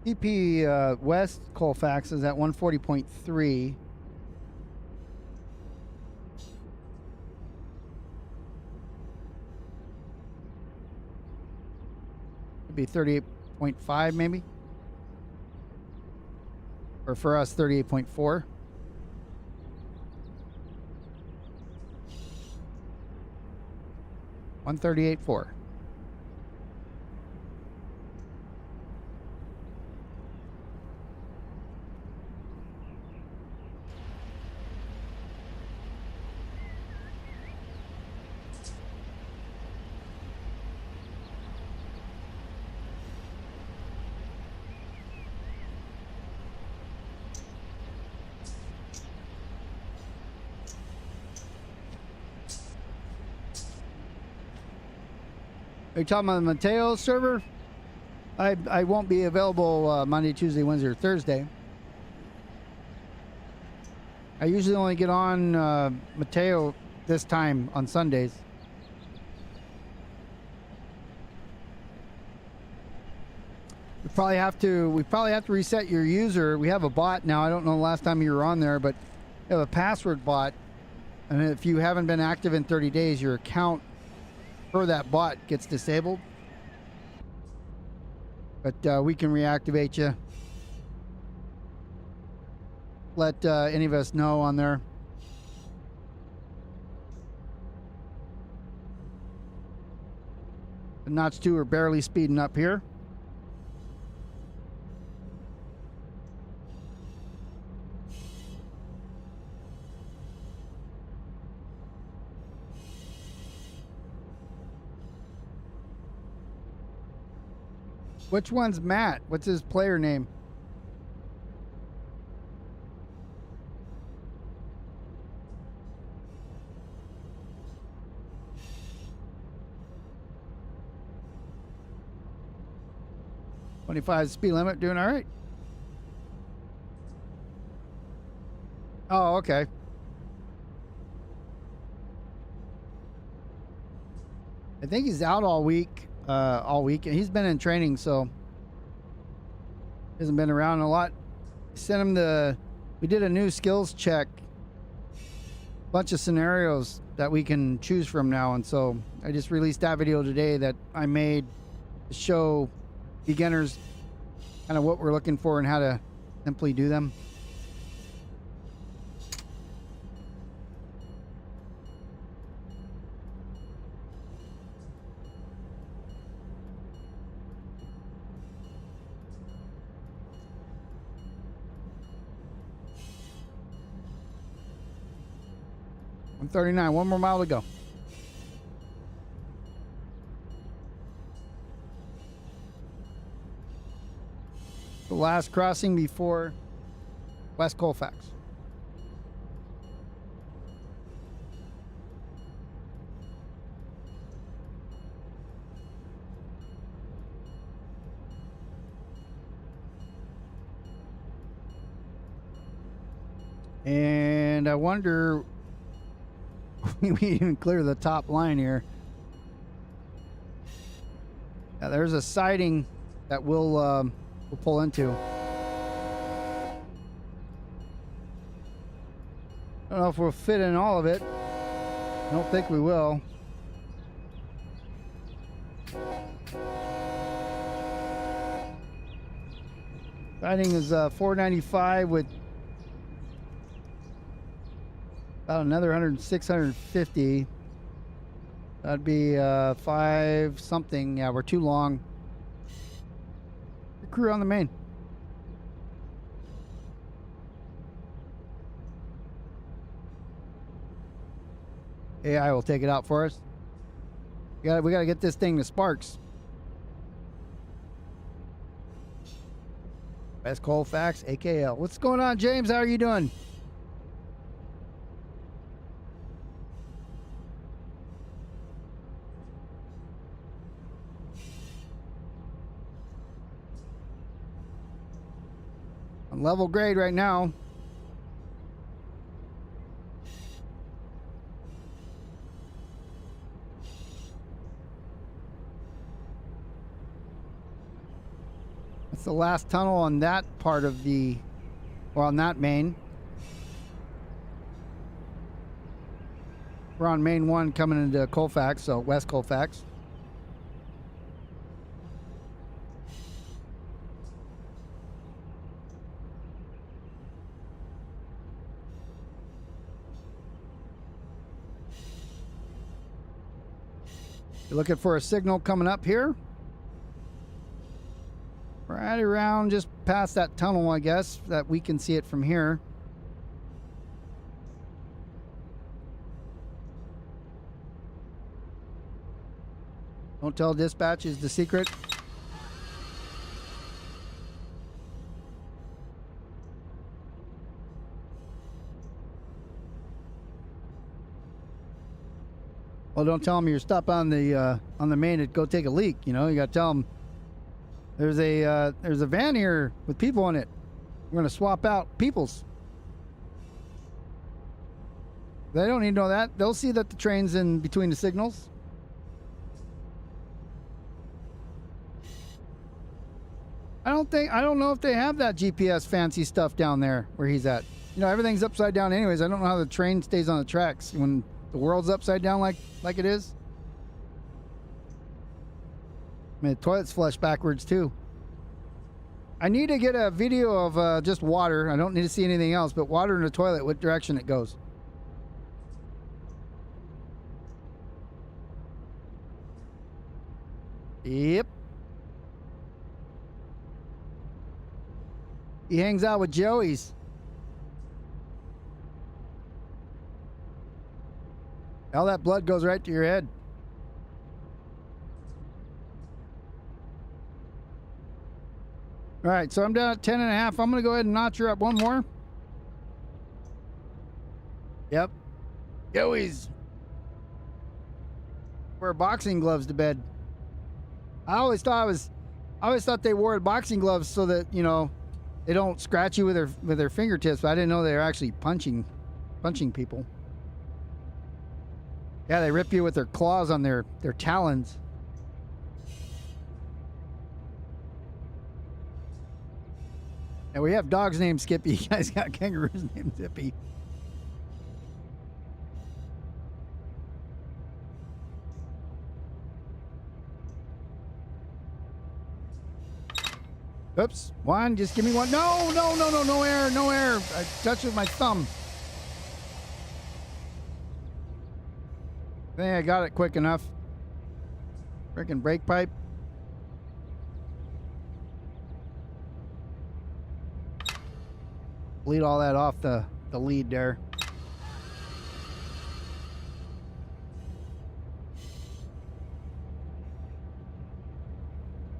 TP West Colfax is at 140.3. Be 38.5 maybe, or for us 38.4. $138.4. Are you talking about the Mateo server? I won't be available Monday, Tuesday, Wednesday, or Thursday. I usually only get on Mateo this time on Sundays. We probably have to reset your user. We have a bot now. I don't know the last time you were on there, but we have a password bot. And if you haven't been active in 30 days, your account for that bot gets disabled. But we can reactivate you. Let any of us know on there. The Notch 2 are barely speeding up here. Which one's Matt? What's his player name? .25 speed limit, doing all right. Oh, okay. I think he's out all week. And he's been in training, so hasn't been around a lot. Sent him we did a new skills check, bunch of scenarios that we can choose from now, and so I just released that video today that I made to show beginners kind of what we're looking for and how to simply do them. .139, one more mile to go. The last crossing before West Colfax. And I wonder we even clear the top line here. Yeah, there's a siding that we'll pull into. I don't know if we'll fit in all of it. I don't think we will. Siding is 495 with about another 650. That'd be 5 something. Yeah, we're too long. The crew on the main. AI will take it out for us. We gotta get this thing to sparks. West Colfax, AKL. What's going on, James? How are you doing? On level grade right now. That's the last tunnel on that part of the, or on that main. We're on main 1 coming into Colfax, so West Colfax. You're looking for a signal coming up here. Right around just past that tunnel, I guess, that we can see it from here. Don't tell dispatch is the secret. Well, don't tell them you're stopped on the main to go take a leak. You know, you got to tell them there's a van here with people in it. We're gonna swap out peoples. They don't need to know that. They'll see that the train's in between the signals. I don't know if they have that GPS fancy stuff down there where he's at. You know, everything's upside down anyways. I don't know how the train stays on the tracks when the world's upside down like it is. I mean, the toilet's flushed backwards too. I need to get a video of just water. I don't need to see anything else, but water in the toilet, what direction it goes. Yep. He hangs out with Joey's. All that blood goes right to your head. All right, so I'm down at 10.5. I'm going to go ahead and notch her up one more. Yep. Joey's. Wear boxing gloves to bed. I always thought they wore boxing gloves so that, you know, they don't scratch you with their fingertips, but I didn't know they were actually punching people. Yeah, they rip you with their claws on their talons. And we have dogs named Skippy. You guys got kangaroos named Zippy. Oops, one, just give me one. No, no air. I touched with my thumb. I think I got it quick enough. Freaking brake pipe. Bleed all that off the lead there.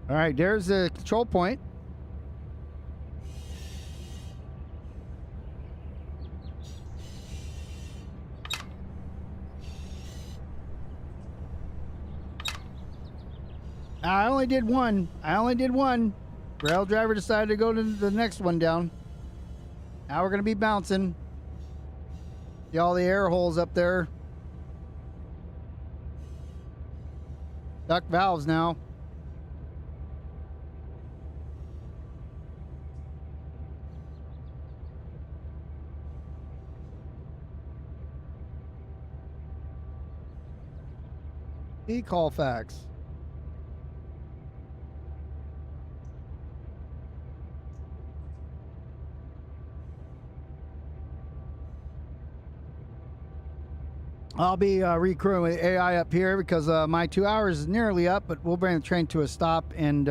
All right, there's the control point. I only did one. Rail driver decided to go to the next one down. Now we're going to be bouncing. See all the air holes up there. Duct valves now. Colfax. I'll be recrewing with AI up here because my 2 hours is nearly up, but we'll bring the train to a stop and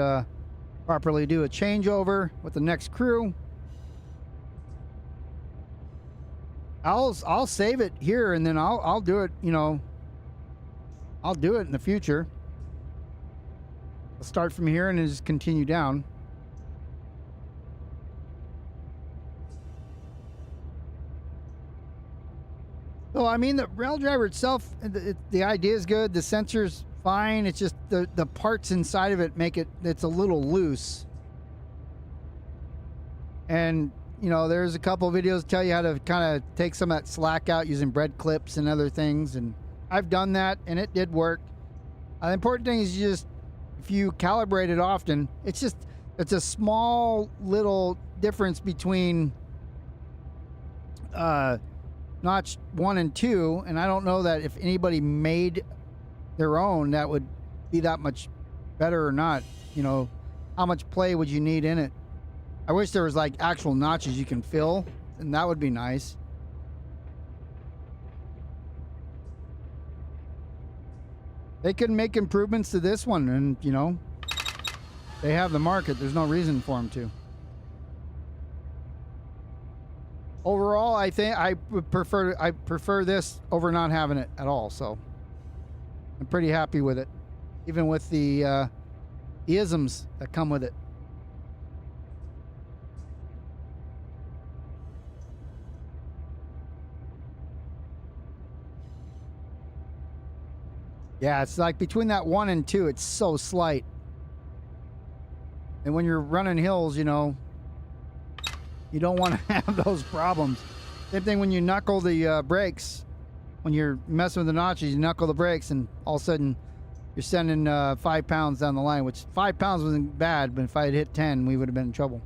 properly do a changeover with the next crew. I'll save it here and then I'll do it, you know, I'll do it in the future. I'll start from here and then just continue down. So, I mean, the rail driver itself, the idea is good. The sensor's fine. It's just the parts inside of it make it's a little loose. And, you know, there's a couple of videos that tell you how to kind of take some of that slack out using bread clips and other things. And I've done that and it did work. The important thing is if you calibrate it often, it's a small little difference between notch 1 and 2, and I don't know that if anybody made their own that would be that much better or not. You know, how much play would you need in it? I wish there was like actual notches you can fill, and that would be nice. They could make improvements to this one, and you know, they have the market. There's no reason for them to. Overall, I think I prefer this over not having it at all. So I'm pretty happy with it, even with the isms that come with it. Yeah, it's like between that 1 and 2, it's so slight. And when you're running hills, you know, you don't want to have those problems. Same thing when you knuckle the brakes. When you're messing with the notches, you knuckle the brakes, and all of a sudden you're sending 5 pounds down the line, which 5 pounds wasn't bad, but if I had hit 10, we would have been in trouble.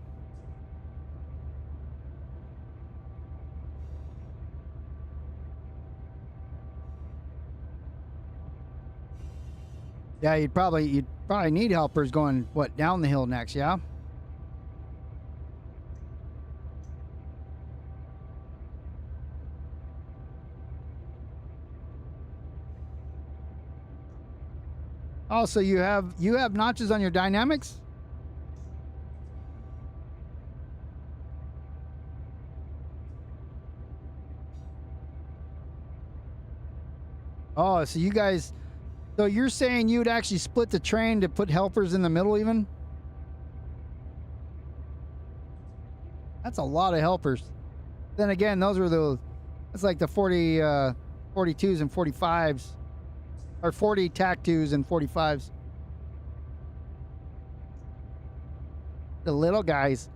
Yeah, you'd probably need helpers going, what, down the hill next, yeah? Oh, so you have notches on your dynamics? Oh, so you guys, so you're saying you'd actually split the train to put helpers in the middle even? That's a lot of helpers. Then again, that's like the 42s and 45s. Or 40 TAC 2s and 45s. The little guys.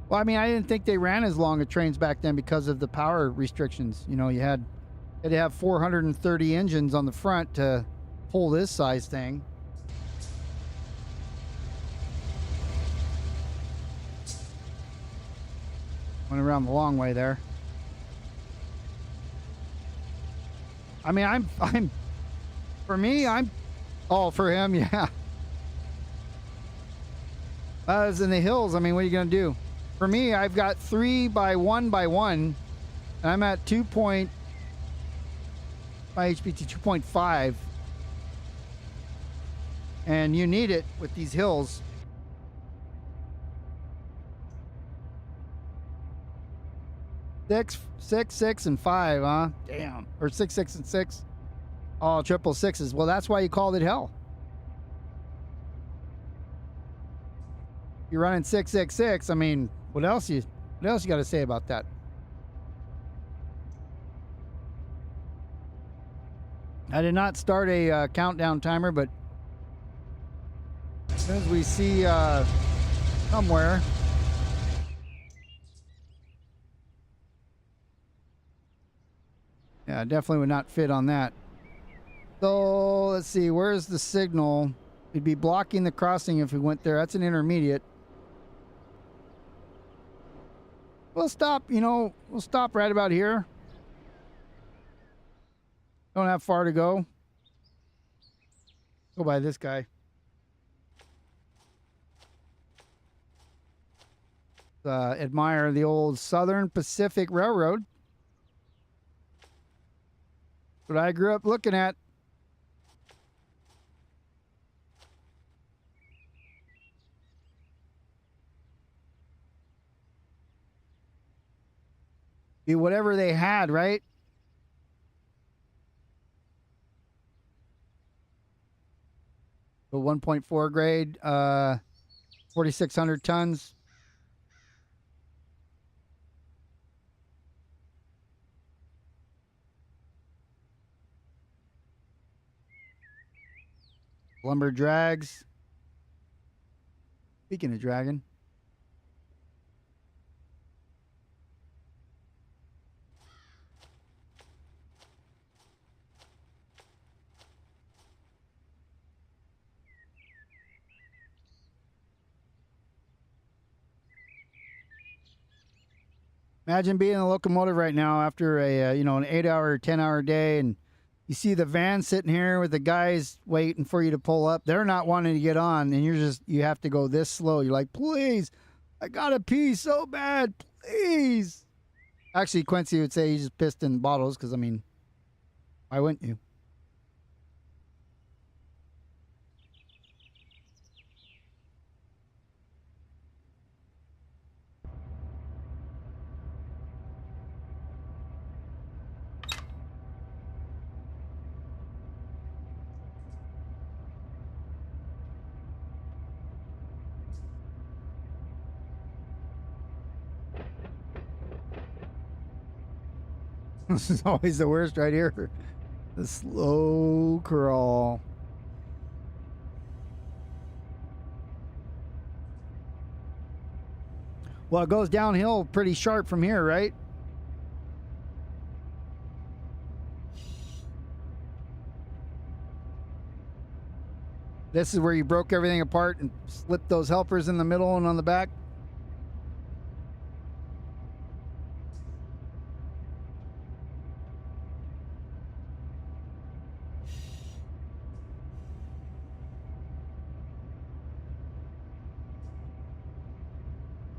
Well, I mean, I didn't think they ran as long as trains back then because of the power restrictions. You know, you had to have 430 engines on the front to pull this size thing. Went around the long way there. I mean, for me, oh, for him, yeah. That was in the hills. I mean, what are you going to do? For me, I've got 3 by 1 by 1, and I'm at 2 point, by HPT 2.5. And you need it with these hills. Six, and 5, huh? Damn. Or 6, and 6. Oh, 666s. Well, that's why you called it hell. You're running 666. I mean, what else you got to say about that? I did not start a countdown timer, but as soon as we see somewhere. Yeah, definitely would not fit on that. So let's see, where's the signal? We'd be blocking the crossing if we went there. That's an intermediate. We'll stop, you know, we'll stop right about here. Don't have far to go. Go by this guy. Admire the old Southern Pacific Railroad. What I grew up looking at. Be whatever they had, right? The 1.4 grade, 4,600 tons. Lumber drags. Speaking of dragon. Imagine being in a locomotive right now after a an 8-hour, 10-hour day, and you see the van sitting here with the guys waiting for you to pull up. They're not wanting to get on, and you have to go this slow. You're like, please, I gotta pee so bad, please. Actually, Quincy would say he just pissed in bottles because, I mean, why wouldn't you? This is always the worst right here. The slow crawl. Well, it goes downhill pretty sharp from here, right? This is where you broke everything apart and slipped those helpers in the middle and on the back.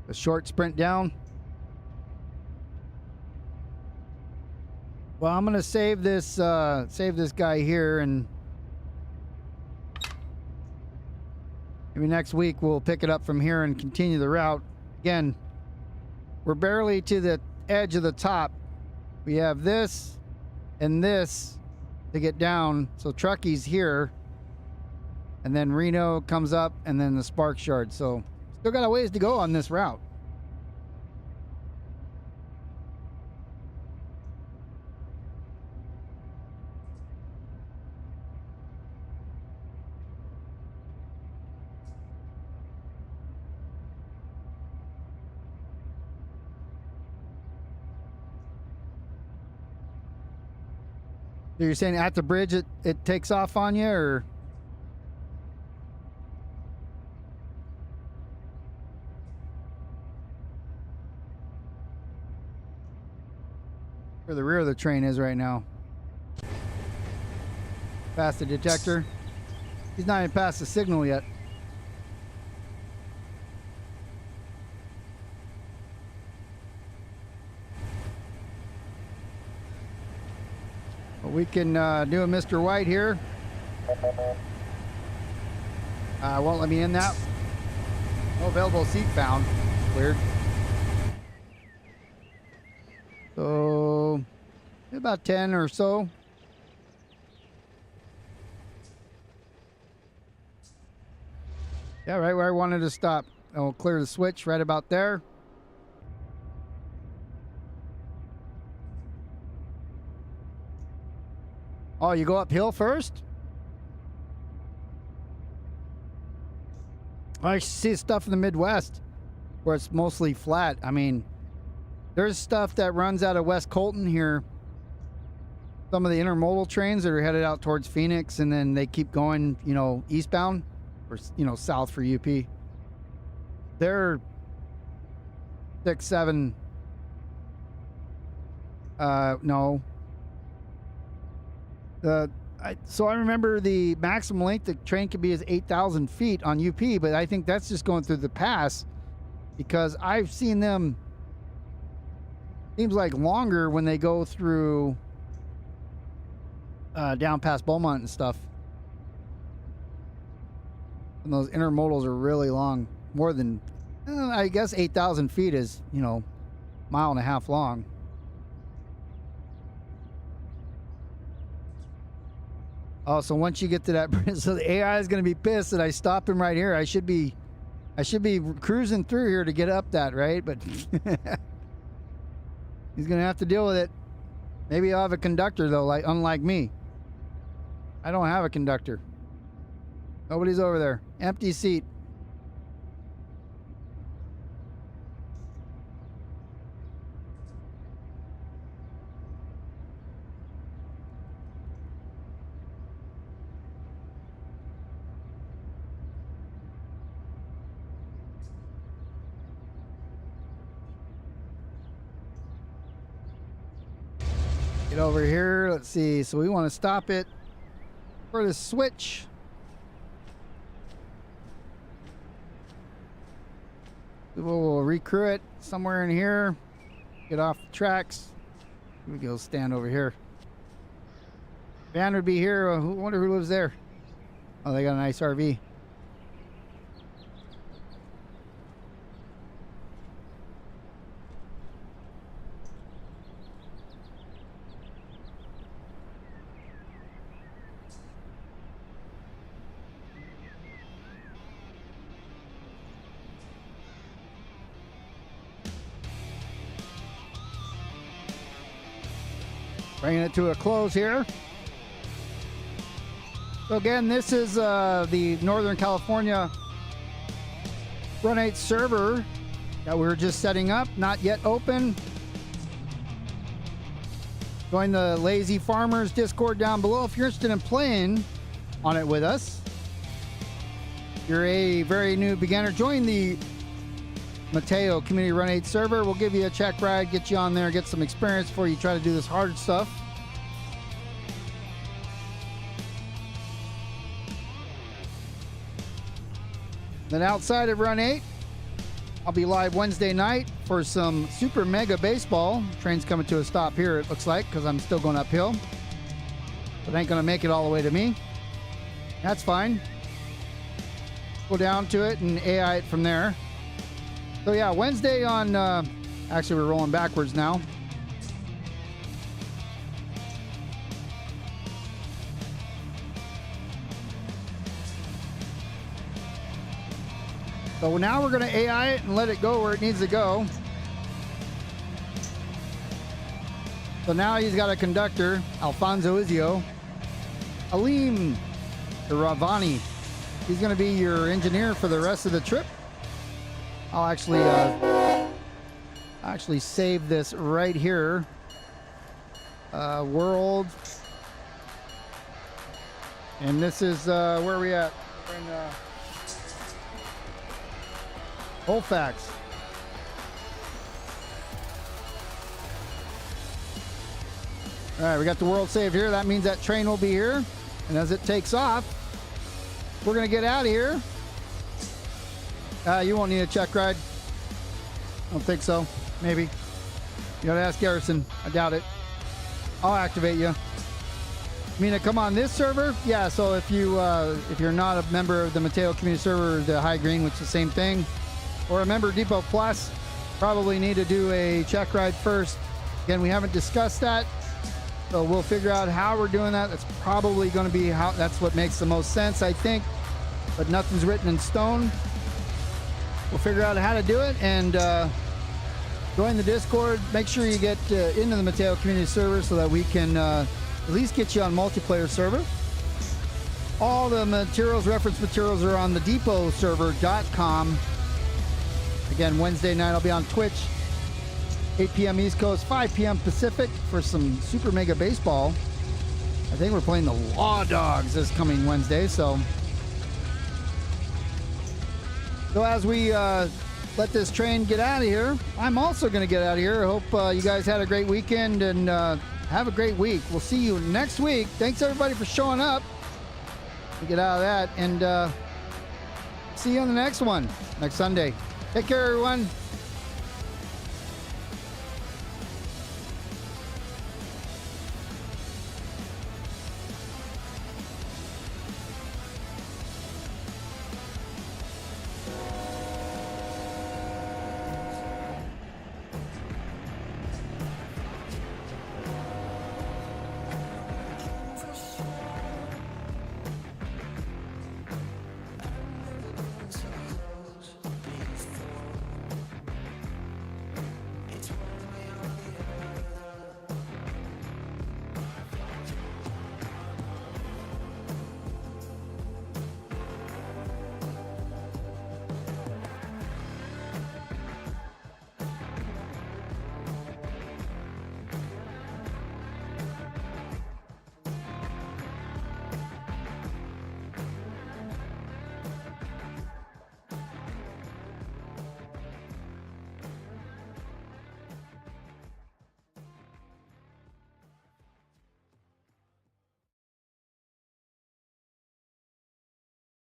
A short sprint down. Well, I'm gonna save this guy here, and maybe next week we'll pick it up from here and continue the route. Again, we're barely to the edge of the top. We have this and this to get down. So Truckey's here, and then Reno comes up, and then the Sparks Yard. So still got a ways to go on this route. So you're saying at the bridge it takes off on you, or? Where the rear of the train is right now. Past the detector. He's not even past the signal yet. But we can do a Mr. White here. Won't let me in that. No available seat found. Weird. So about 10 or so. Yeah, right where I wanted to stop. And we'll clear the switch right about there. Oh, you go uphill first? I see stuff in the Midwest where it's mostly flat. I mean, there's stuff that runs out of West Colton here. Some of the intermodal trains that are headed out towards Phoenix, and then they keep going, eastbound or, south for UP. They're 6, 7. No. So I remember the maximum length the train could be is 8,000 feet on UP, but I think that's just going through the pass, because I've seen them, seems like, longer when they go through down past Beaumont and stuff. And those intermodals are really long, more than, I guess 8,000 feet is, mile and a half long. Oh, so once you get to that bridge, so the AI is going to be pissed that I stopped him right here. I should be cruising through here to get up that, right? But he's going to have to deal with it. Maybe I'll have a conductor though, like unlike me. I don't have a conductor. Nobody's over there. Empty seat. Get over here. Let's see. So we want to stop it for the switch. We'll recrew it somewhere in here. Get off the tracks. We go stand over here. Van would be here. Who wonder who lives there? Oh, they got a nice RV. Bringing it to a close here. So again, this is the Northern California Run 8 server that we're just setting up, not yet open. Join the Lazy Farmers Discord down below if you're interested in playing on it with us. If you're a very new beginner, join the Mateo Community Run 8 server. We'll give you a check ride, get you on there, get some experience before you try to do this hard stuff. Then outside of Run 8, I'll be live Wednesday night for some Super Mega Baseball. Train's coming to a stop here, it looks like, because I'm still going uphill. But ain't going to make it all the way to me. That's fine. Go down to it and AI it from there. So yeah, Wednesday on, actually we're rolling backwards now. So now we're going to AI it and let it go where it needs to go. So now he's got a conductor, Alfonso Izio. Alim Ravani. He's going to be your engineer for the rest of the trip. I'll actually save this right here. World. And this is, where are we at? We're in, Colfax. All right, we got the world saved here. That means that train will be here. And as it takes off, we're going to get out of here. You won't need a check ride. I don't think so. Maybe. You gotta ask Garrison. I doubt it. I'll activate you. You mean to come on this server? Yeah, so if you're not a member of the Mateo Community Server, the High Green, which is the same thing, or a member Depot Plus, probably need to do a check ride first. Again, we haven't discussed that, so we'll figure out how we're doing that. That's probably going to be that's what makes the most sense, I think, but nothing's written in stone. We'll figure out how to do it, and join the Discord. Make sure you get into the Mateo Community Server so that we can at least get you on multiplayer server. All the materials, reference materials, are on the depotserver.com. Again, Wednesday night I'll be on Twitch, 8 p.m. East Coast, 5 p.m. Pacific for some Super Mega Baseball. I think we're playing the Law Dogs this coming Wednesday, so as we let this train get out of here, I'm also going to get out of here. I hope you guys had a great weekend and have a great week. We'll see you next week. Thanks everybody for showing up. We get out of that and see you on the next one next Sunday. Take care, everyone.